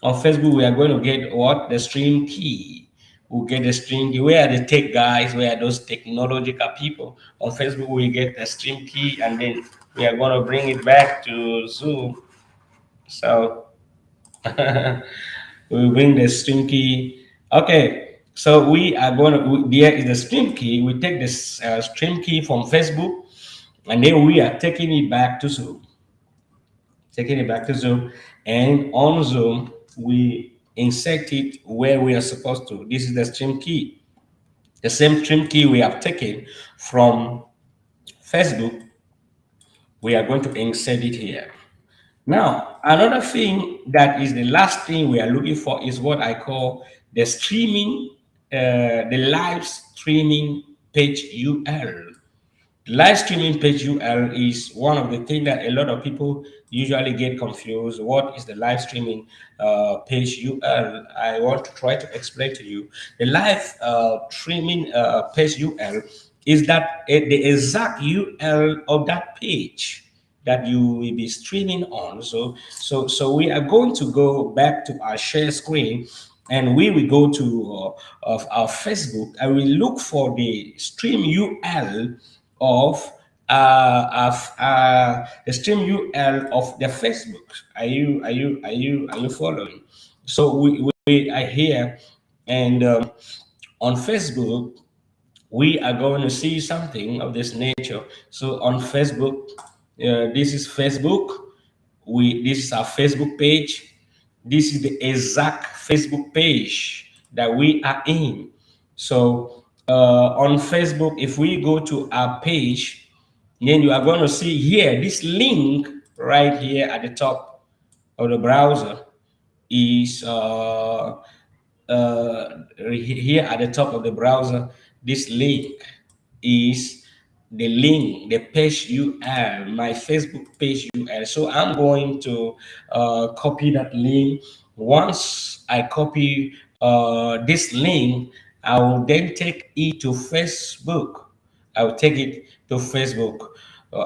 On Facebook, we are going to get what? The stream key. We'll get the stream key. Where are the tech guys? Where are those technological people? On Facebook, we get the stream key, and then we are going to bring it back to Zoom. So we bring the stream key. Okay, so we are going to, there is the stream key. We take this stream key from Facebook, and then we are taking it back to Zoom. Taking it back to Zoom, and on Zoom, we insert it where we are supposed to. This is the stream key. The same stream key we have taken from Facebook, we are going to insert it here. Now, another thing that is the last thing we are looking for is what I call the streaming, the live streaming page URL. Live streaming page URL is one of the things that a lot of people usually get confused. What is the live streaming page URL? I want to try to explain to you. The live streaming page URL is that the exact URL of that page that you will be streaming on. So we are going to go back to our share screen, and we will go to of our Facebook. I will look for the stream URL of the stream URL of the Facebook. Are you following? So we are here, and on Facebook we are going to see something of this nature. So on Facebook, this is Facebook. This is our Facebook page. This is the exact Facebook page that we are in. So on Facebook, if we go to our page, then you are going to see here this link right here at the top of the browser is here at the top of the browser. This link is the link, the page URL, my Facebook page URL. So I'm going to copy that link. Once I copy this link, I will then take it to Facebook. I will take it to Facebook,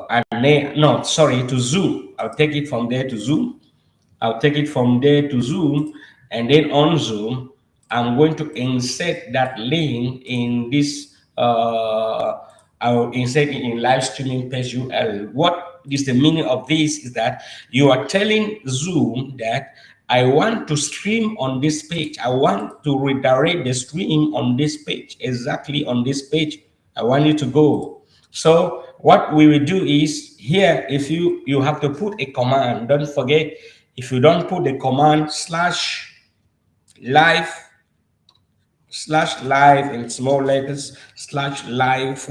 and then no, sorry, to Zoom. I'll take it from there to Zoom. I'll take it from there to Zoom, and then on Zoom, I'm going to insert that link in this. I'll insert it in live streaming page URL. What is the meaning of this? Is that you are telling Zoom that I want to stream on this page. I want to redirect the stream on this page, exactly on this page. I want you to go. So what we will do is here, if you have to put a command, don't forget, if you don't put the command live slash live in small letters slash live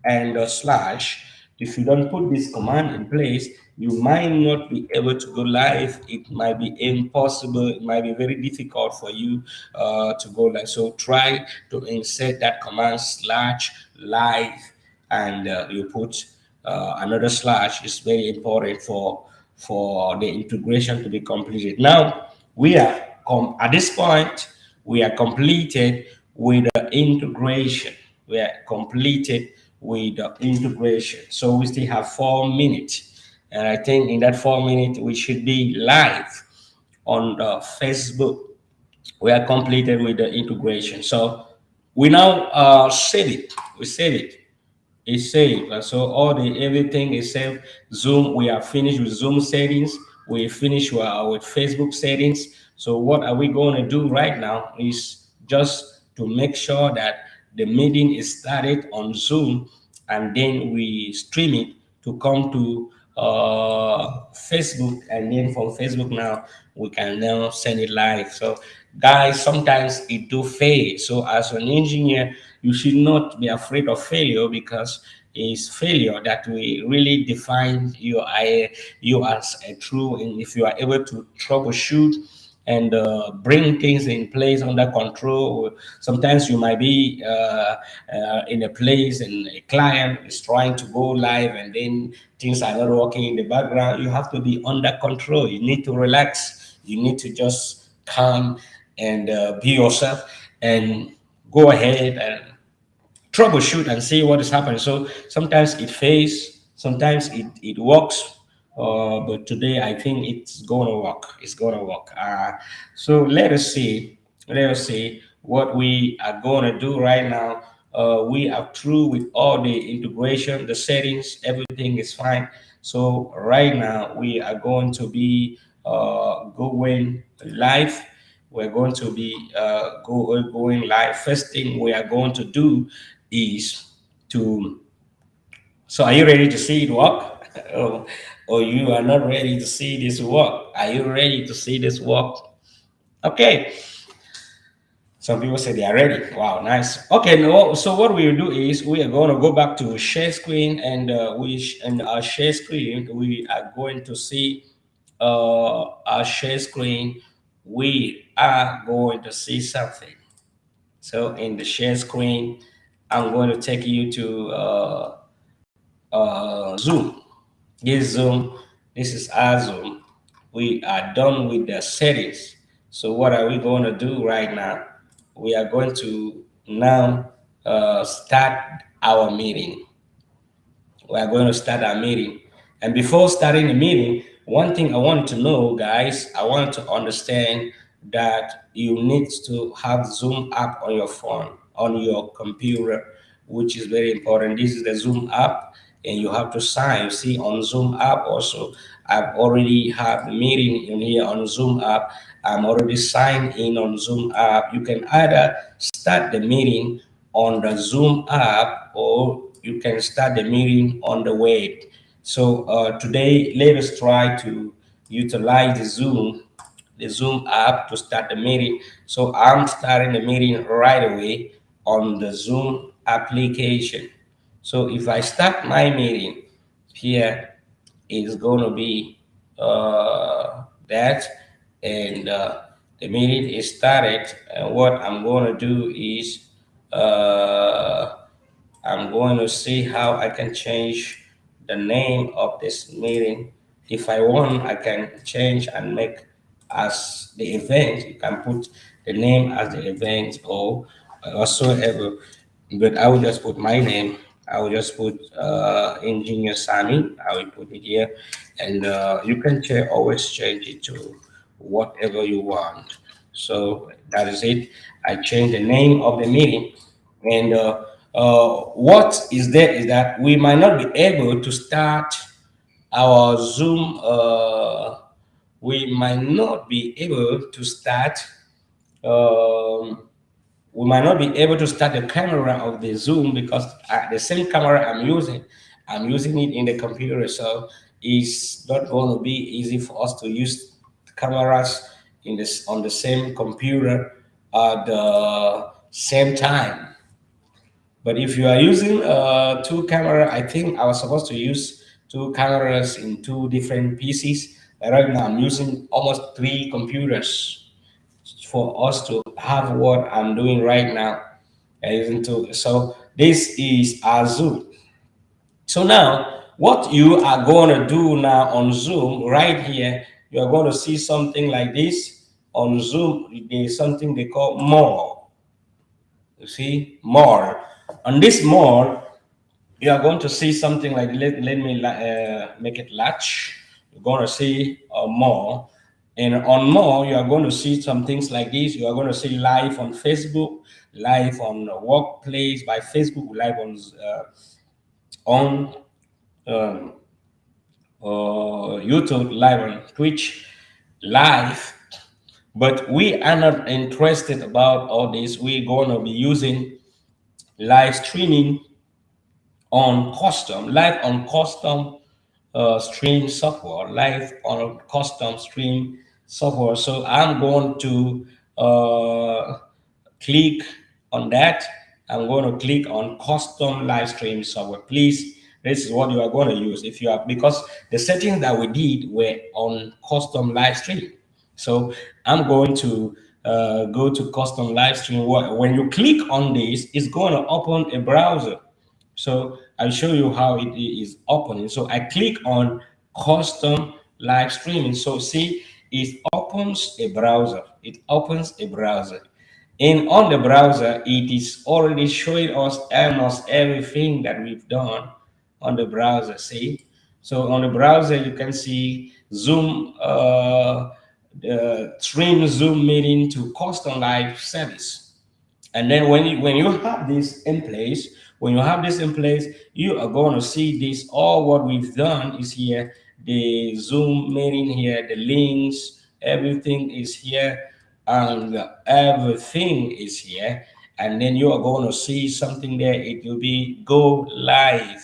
and slash, if you don't put this command in place, you might not be able to go live. It might be impossible. It might be very difficult for you to go live. So try to insert that command slash live, and you put another slash. Is very important for the integration to be completed. Now we are at this point, we are completed with the integration. We are completed with the integration. So we still have 4 minutes. And I think in that 4 minutes, we should be live on Facebook. We are completed with the integration. So we now save it. We save it. It's saved. So all the everything is saved. Zoom, we are finished with Zoom settings. We finished with Facebook settings. So what are we going to do right now is just to make sure that the meeting is started on Zoom, and then we stream it to come to Facebook, and then from Facebook now we can now send it live. So guys, sometimes it do fail. So as an engineer, you should not be afraid of failure, because it's failure that will really define you as a true. And if you are able to troubleshoot and bring things in place under control, sometimes you might be in a place and a client is trying to go live, and then things are not working in the background. You have to be under control. You need to relax. You need to just calm and be yourself, and go ahead and troubleshoot and see what is happening. So sometimes it fails, sometimes it works, But today I think it's gonna work. It's gonna work. So let us see. Let us see what we are gonna do right now. We are through with all the integration, the settings, everything is fine. So right now we are going to be going live. We're going to be going live. First thing we are going to do is to so are you ready to see it work? Or you are not ready to see this work? Are you ready to see this work? Okay. Some people say they are ready. Wow, nice. Okay, no, so what we will do is we are going to go back to share screen, and in our share screen we are going to see our share screen. We are going to see something. So in the share screen, I'm going to take you to Zoom. This Zoom, this is our Zoom. We are done with the settings. So what are we going to do right now? We are going to now start our meeting. We are going to start our meeting. And before starting the meeting, one thing I want to know, guys, I want to understand that you need to have Zoom app on your phone, on your computer, which is very important. This is the Zoom app, and you have to sign. See, on Zoom app also, I've already had the meeting in here on Zoom app. I'm already signed in on Zoom app. You can either start the meeting on the Zoom app, or you can start the meeting on the web. So today, let us try to utilize the Zoom app to start the meeting. So I'm starting the meeting right away on the Zoom application. So if I start my meeting here, it's going to be that, and the meeting is started. And what I'm going to do is uh, I'm going to see how I can change the name of this meeting. If I want, I can change and make as the event. You can put the name as the event or whatsoever. But I will just put my name. I will just put Engineer Sami. I will put it here, and you can always change it to whatever you want. So that is it. I change the name of the meeting, and what is there is that we might not be able to start our Zoom. We might not be able to start. Um, we might not be able to start the camera of the Zoom because the same camera I'm using it in the computer, so it's not going to be easy for us to use cameras in this on the same computer at the same time. But if you are using two camera, I think I was supposed to use two cameras in two different PCs. But right now, I'm using almost three computers for us to have what I'm doing right now. So this is our Zoom. So now, what you are going to do now on Zoom, right here, you are going to see something like this on Zoom. There's something they call more. You see, more. On this more, you are going to see something like let me make it large. You're going to see more, and on more you are going to see some things like this. You are going to see live on Facebook, live on workplace by Facebook, live on um, YouTube, live on Twitch, live. But we are not interested about all this. We're going to be using live streaming on custom, live on custom stream software, live on custom stream software. So I'm going to click on that. I'm going to click on custom live stream software. Please, this is what you are going to use. If you are, because the settings that we did were on custom live stream. So I'm going to go to custom live stream. When you click on this, it's going to open a browser. So I'll show you how it is opening. So I click on custom live streaming. So see, it opens a browser. It opens a browser. And on the browser, it is already showing us almost everything that we've done on the browser. See, So on the browser, you can see Zoom, stream Zoom meeting to custom live service. And then when you have this in place, when you have this in place, you are going to see this. All what we've done is here, the Zoom meeting here, the links, everything is here, and everything is here. And then you are going to see something there. It will be go live,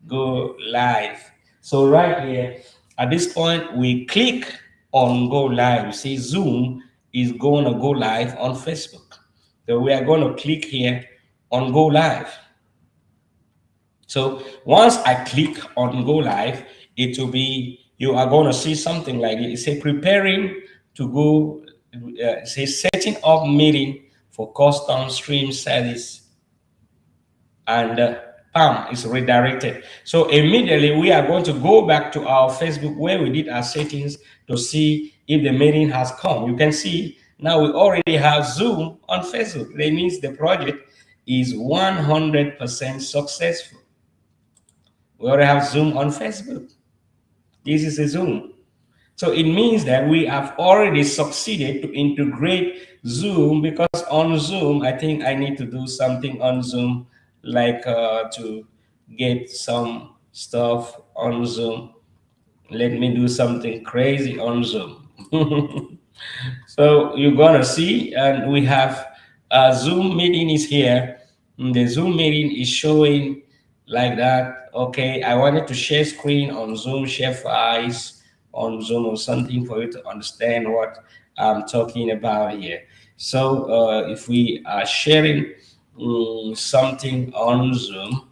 go live. So right here, at this point, we click on go live. You see, Zoom is going to go live on Facebook. So we are going to click here on go live. So once I click on go live, it will be, you are going to see something like it. It say preparing to go, say setting up meeting for custom stream service, and bam, is redirected. So immediately we are going to go back to our Facebook where we did our settings to see if the meeting has come. You can see now we already have Zoom on Facebook. That means the project is 100% successful. We already have Zoom on Facebook. This is a Zoom. So it means that we have already succeeded to integrate Zoom, because on Zoom, I think I need to do something on Zoom, like to get some stuff on Zoom. Let me do something crazy on Zoom. So you're gonna see, and we have Zoom meeting is here. The Zoom meeting is showing like that. Okay, I wanted to share screen on Zoom, share files on Zoom or something for you to understand what I'm talking about here. So if we are sharing something on Zoom,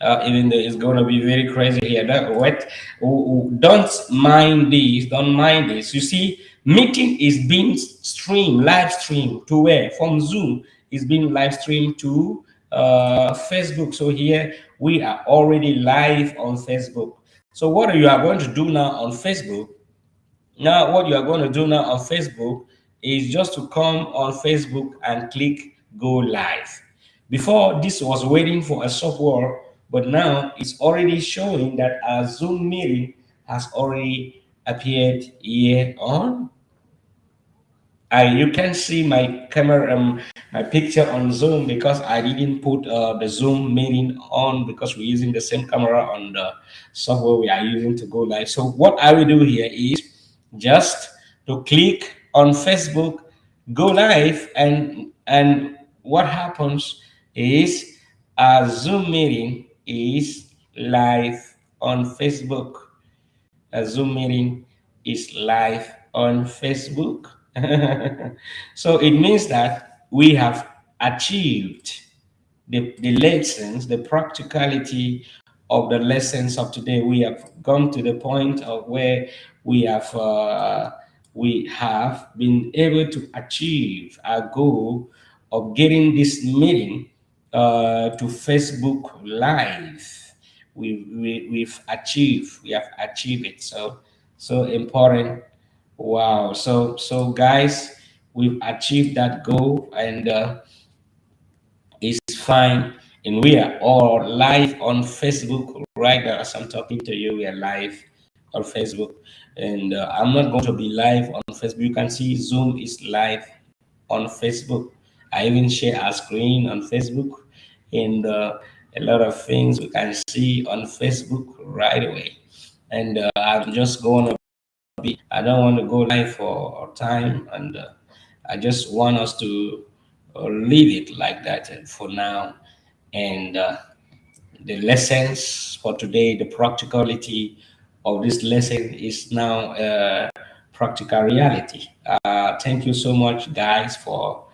even though it's going to be very crazy here. Don't mind this. Don't mind this. You see, meeting is being streamed, live streamed to where? From Zoom is being live streamed to Facebook. So here we are already live on Facebook. So what you are going to do now on Facebook? Now, what you are going to do now on Facebook is just to come on Facebook and click go live. Before, this was waiting for a software, but now it's already showing that our Zoom meeting has already appeared here on. You can see my camera, my picture on Zoom, because I didn't put the Zoom meeting on, because we're using the same camera on the software we are using to go live. So what I will do here is just to click on Facebook, go live, and what happens is a Zoom meeting is live on Facebook. A Zoom meeting is live on Facebook. So it means that we have achieved the lessons, the practicality of the lessons of today. We have gone to the point of where we have been able to achieve our goal of getting this meeting to Facebook Live. We have achieved it. So so important. Wow. So guys, we've achieved that goal, and it's fine. And we are all live on Facebook right now as I'm talking to you. We are live on Facebook, and I'm not going to be live on Facebook. You can see Zoom is live on Facebook. I even share a screen on Facebook, and a lot of things we can see on Facebook right away. And I'm just going to be, I don't want to go live for time, and I just want us to leave it like that for now. And the lessons for today, the practicality of this lesson is now practical reality. Thank you so much, guys, for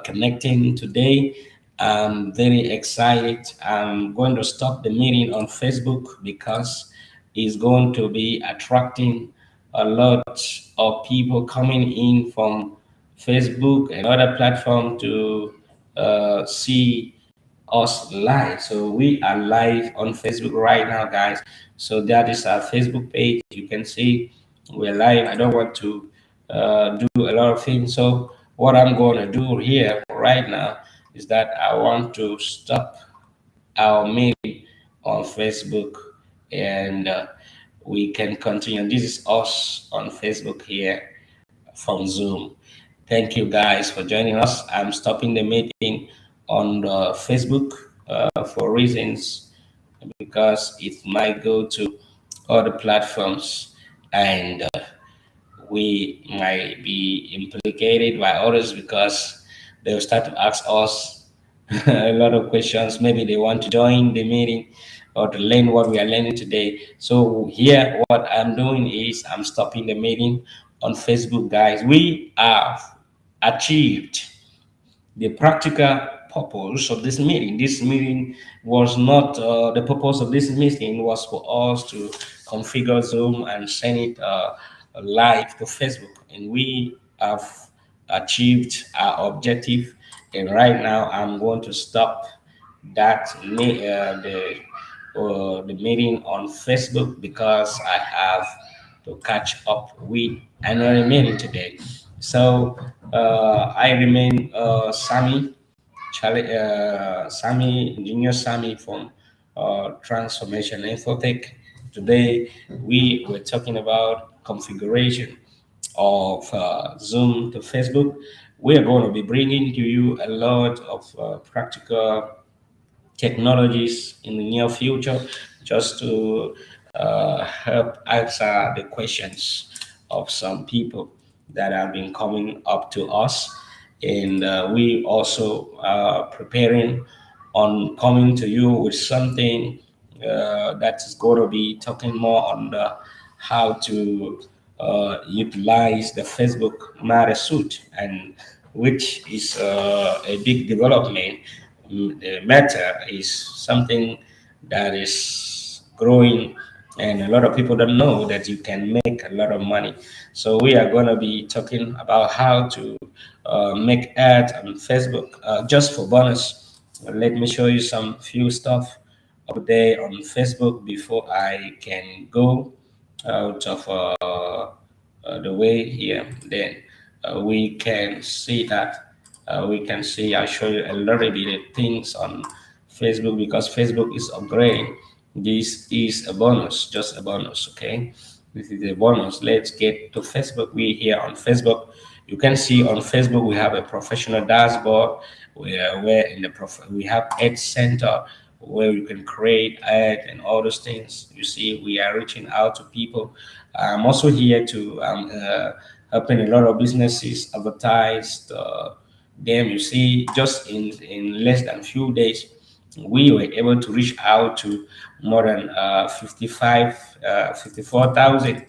connecting today. I'm very excited. I'm going to stop the meeting on Facebook because it's going to be attracting a lot of people coming in from Facebook and other platforms to see us live. So we are live on Facebook right now, guys. So that is our Facebook page. You can see we're live. I don't want to do a lot of things. So what I'm going to do here right now is that I want to stop our meeting on Facebook, and we can continue. This is us on Facebook here from Zoom. Thank you guys for joining us. I'm stopping the meeting on Facebook for reasons because it might go to other platforms and we might be implicated by others because they'll start to ask us a lot of questions. Maybe they want to join the meeting or to learn what we are learning today. So here, what I'm doing is I'm stopping the meeting on Facebook, guys. We have achieved the practical purpose of this meeting. This meeting was not the purpose of this meeting was for us to configure Zoom and send it live to Facebook, and we have achieved our objective. And right now, I'm going to stop the meeting on Facebook because I have to catch up with another meeting today. So I remain Sammy, Engineer Sammy from Transformation Infotech. Today we were talking about configuration of Zoom to Facebook. We are going to be bringing to you a lot of practical technologies in the near future just to help answer the questions of some people that have been coming up to us. And we also preparing on coming to you with something that is going to be talking more on how to utilize the Facebook Meta suite, and which is a big development. The Meta is something that is growing, and a lot of people don't know that you can make a lot of money. So we are going to be talking about how to make ads on Facebook just for bonus. Let me show you some few stuff up there on Facebook before I can go out of the way here. Then we can see that we can see I show you a little bit of things on Facebook because Facebook is upgrading. This is a bonus, just a bonus. Okay, this is a bonus. Let's get to Facebook. We here on Facebook. You can see on Facebook we have a professional dashboard where in the we have Ad Center where you can create ad and all those things. You see, we are reaching out to people. I'm also here to helping a lot of businesses advertise them. You see, just in less than few days, we were able to reach out to more than 54,000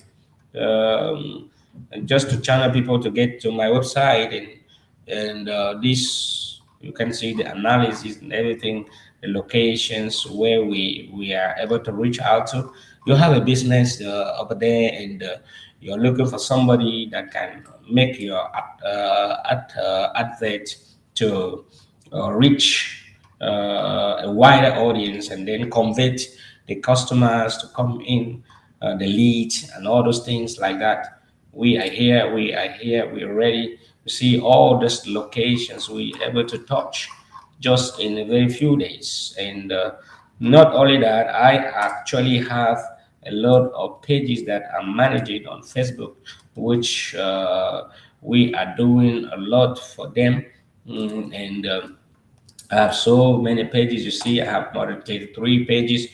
just to channel people to get to my website, and this you can see the analysis and everything, the locations where we are able to reach out to. You have a business over there, and you're looking for somebody that can make your advert to reach a wider audience and then convert the customers to come in, the leads and all those things like that. We are here, we are ready to see all these locations we able to touch just in a very few days. And not only that, I actually have a lot of pages that I'm managing on Facebook, which we are doing a lot for them. And I have so many pages. You see, I have more than 33 pages,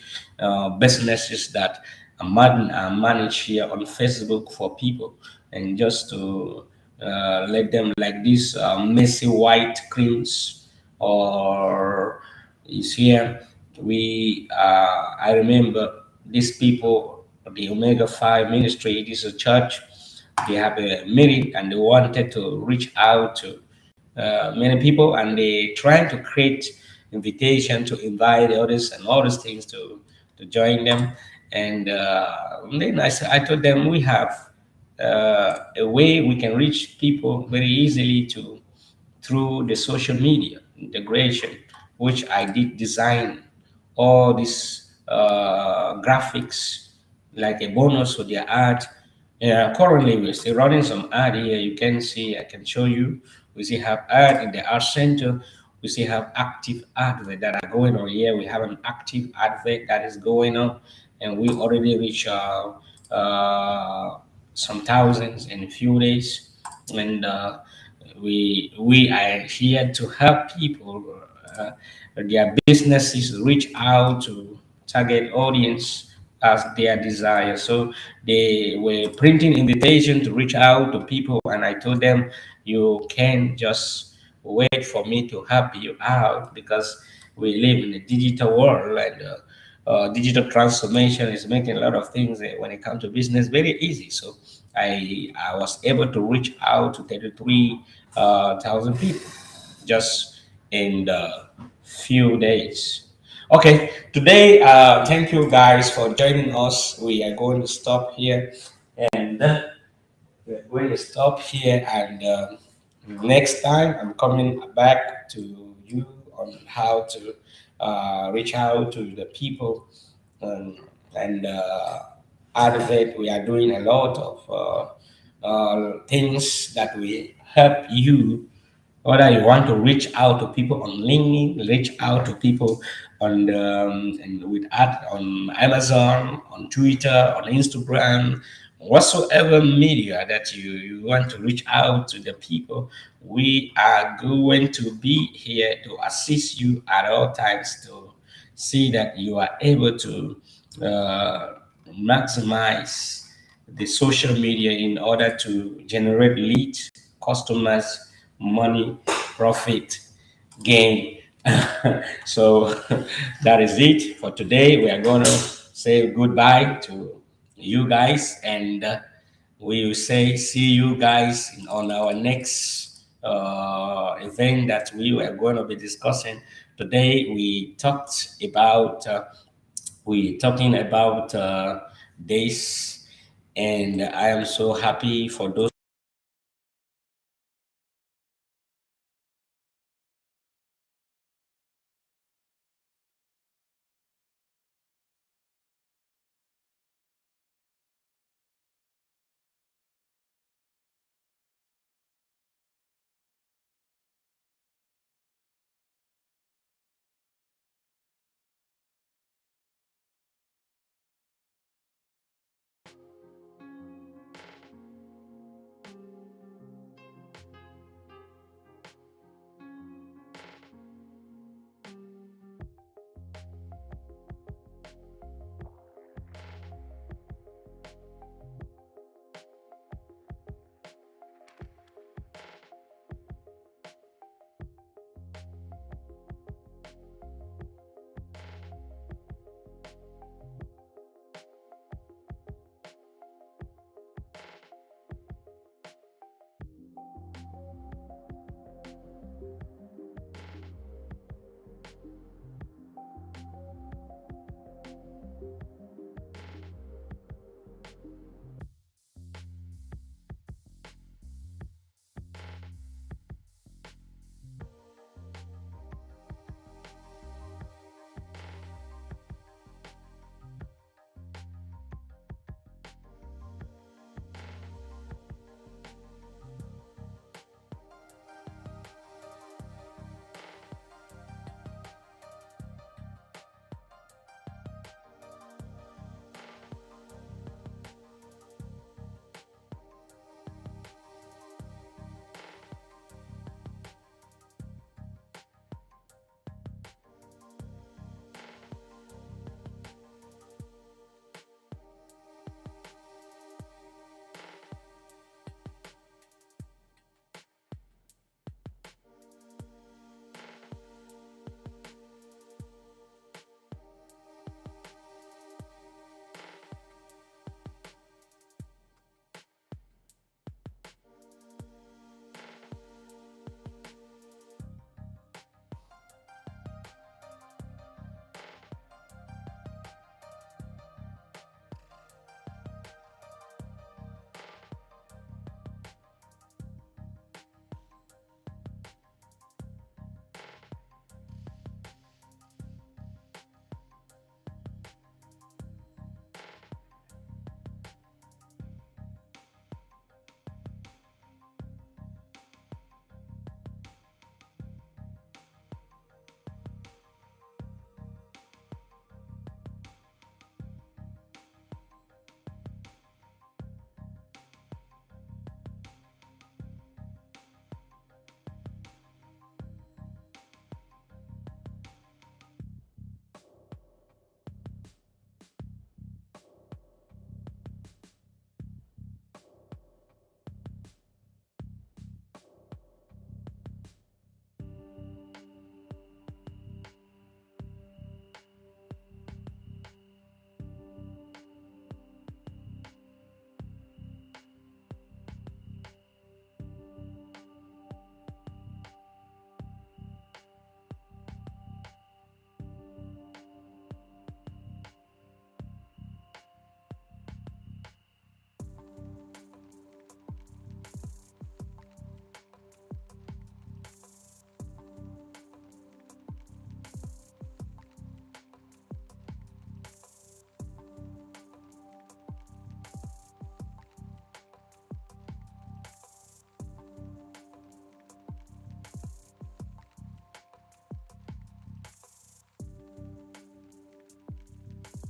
businesses that I manage here on Facebook for people, and just to let them like this messy white creams or is here. I remember these people, the Omega 5 ministry. This is a church. They have a meeting and they wanted to reach out to many people, and they trying to create invitation to invite the others and all these things to join them. And then I told them we have a way we can reach people very easily to through the social media integration, which I did design all these graphics like a bonus for their ad. Currently, we're still running some ad here. You can see, I can show you. We still have ad in the art center. We still have active advert that are going on here. We have an active advert that is going on, and we already reach uh, some thousands in a few days, and we are here to help people their businesses reach out to target audience as their desire. So they were printing invitation to reach out to people, and I told them, you can't just wait for me to help you out, because we live in a digital world, and digital transformation is making a lot of things when it comes to business very easy. So I was able to reach out to 33,000 people just in the few days. Okay, today, thank you guys for joining us. We are going to stop here, and we're going to stop here. And next time, I'm coming back to you on how to reach out to the people, um, and out of it, we are doing a lot of things that will help you, whether you want to reach out to people on LinkedIn, reach out to people on and with ad on Amazon, on Twitter, on Instagram, whatsoever media that you want to reach out to the people. We are going to be here to assist you at all times to see that you are able to uh, maximize the social media in order to generate leads, customers, money, profit, gain. So that is it for today. We are going to say goodbye to you guys, and we will say see you guys on our next event that we were going to be discussing. Today we talking about this, and I am so happy for those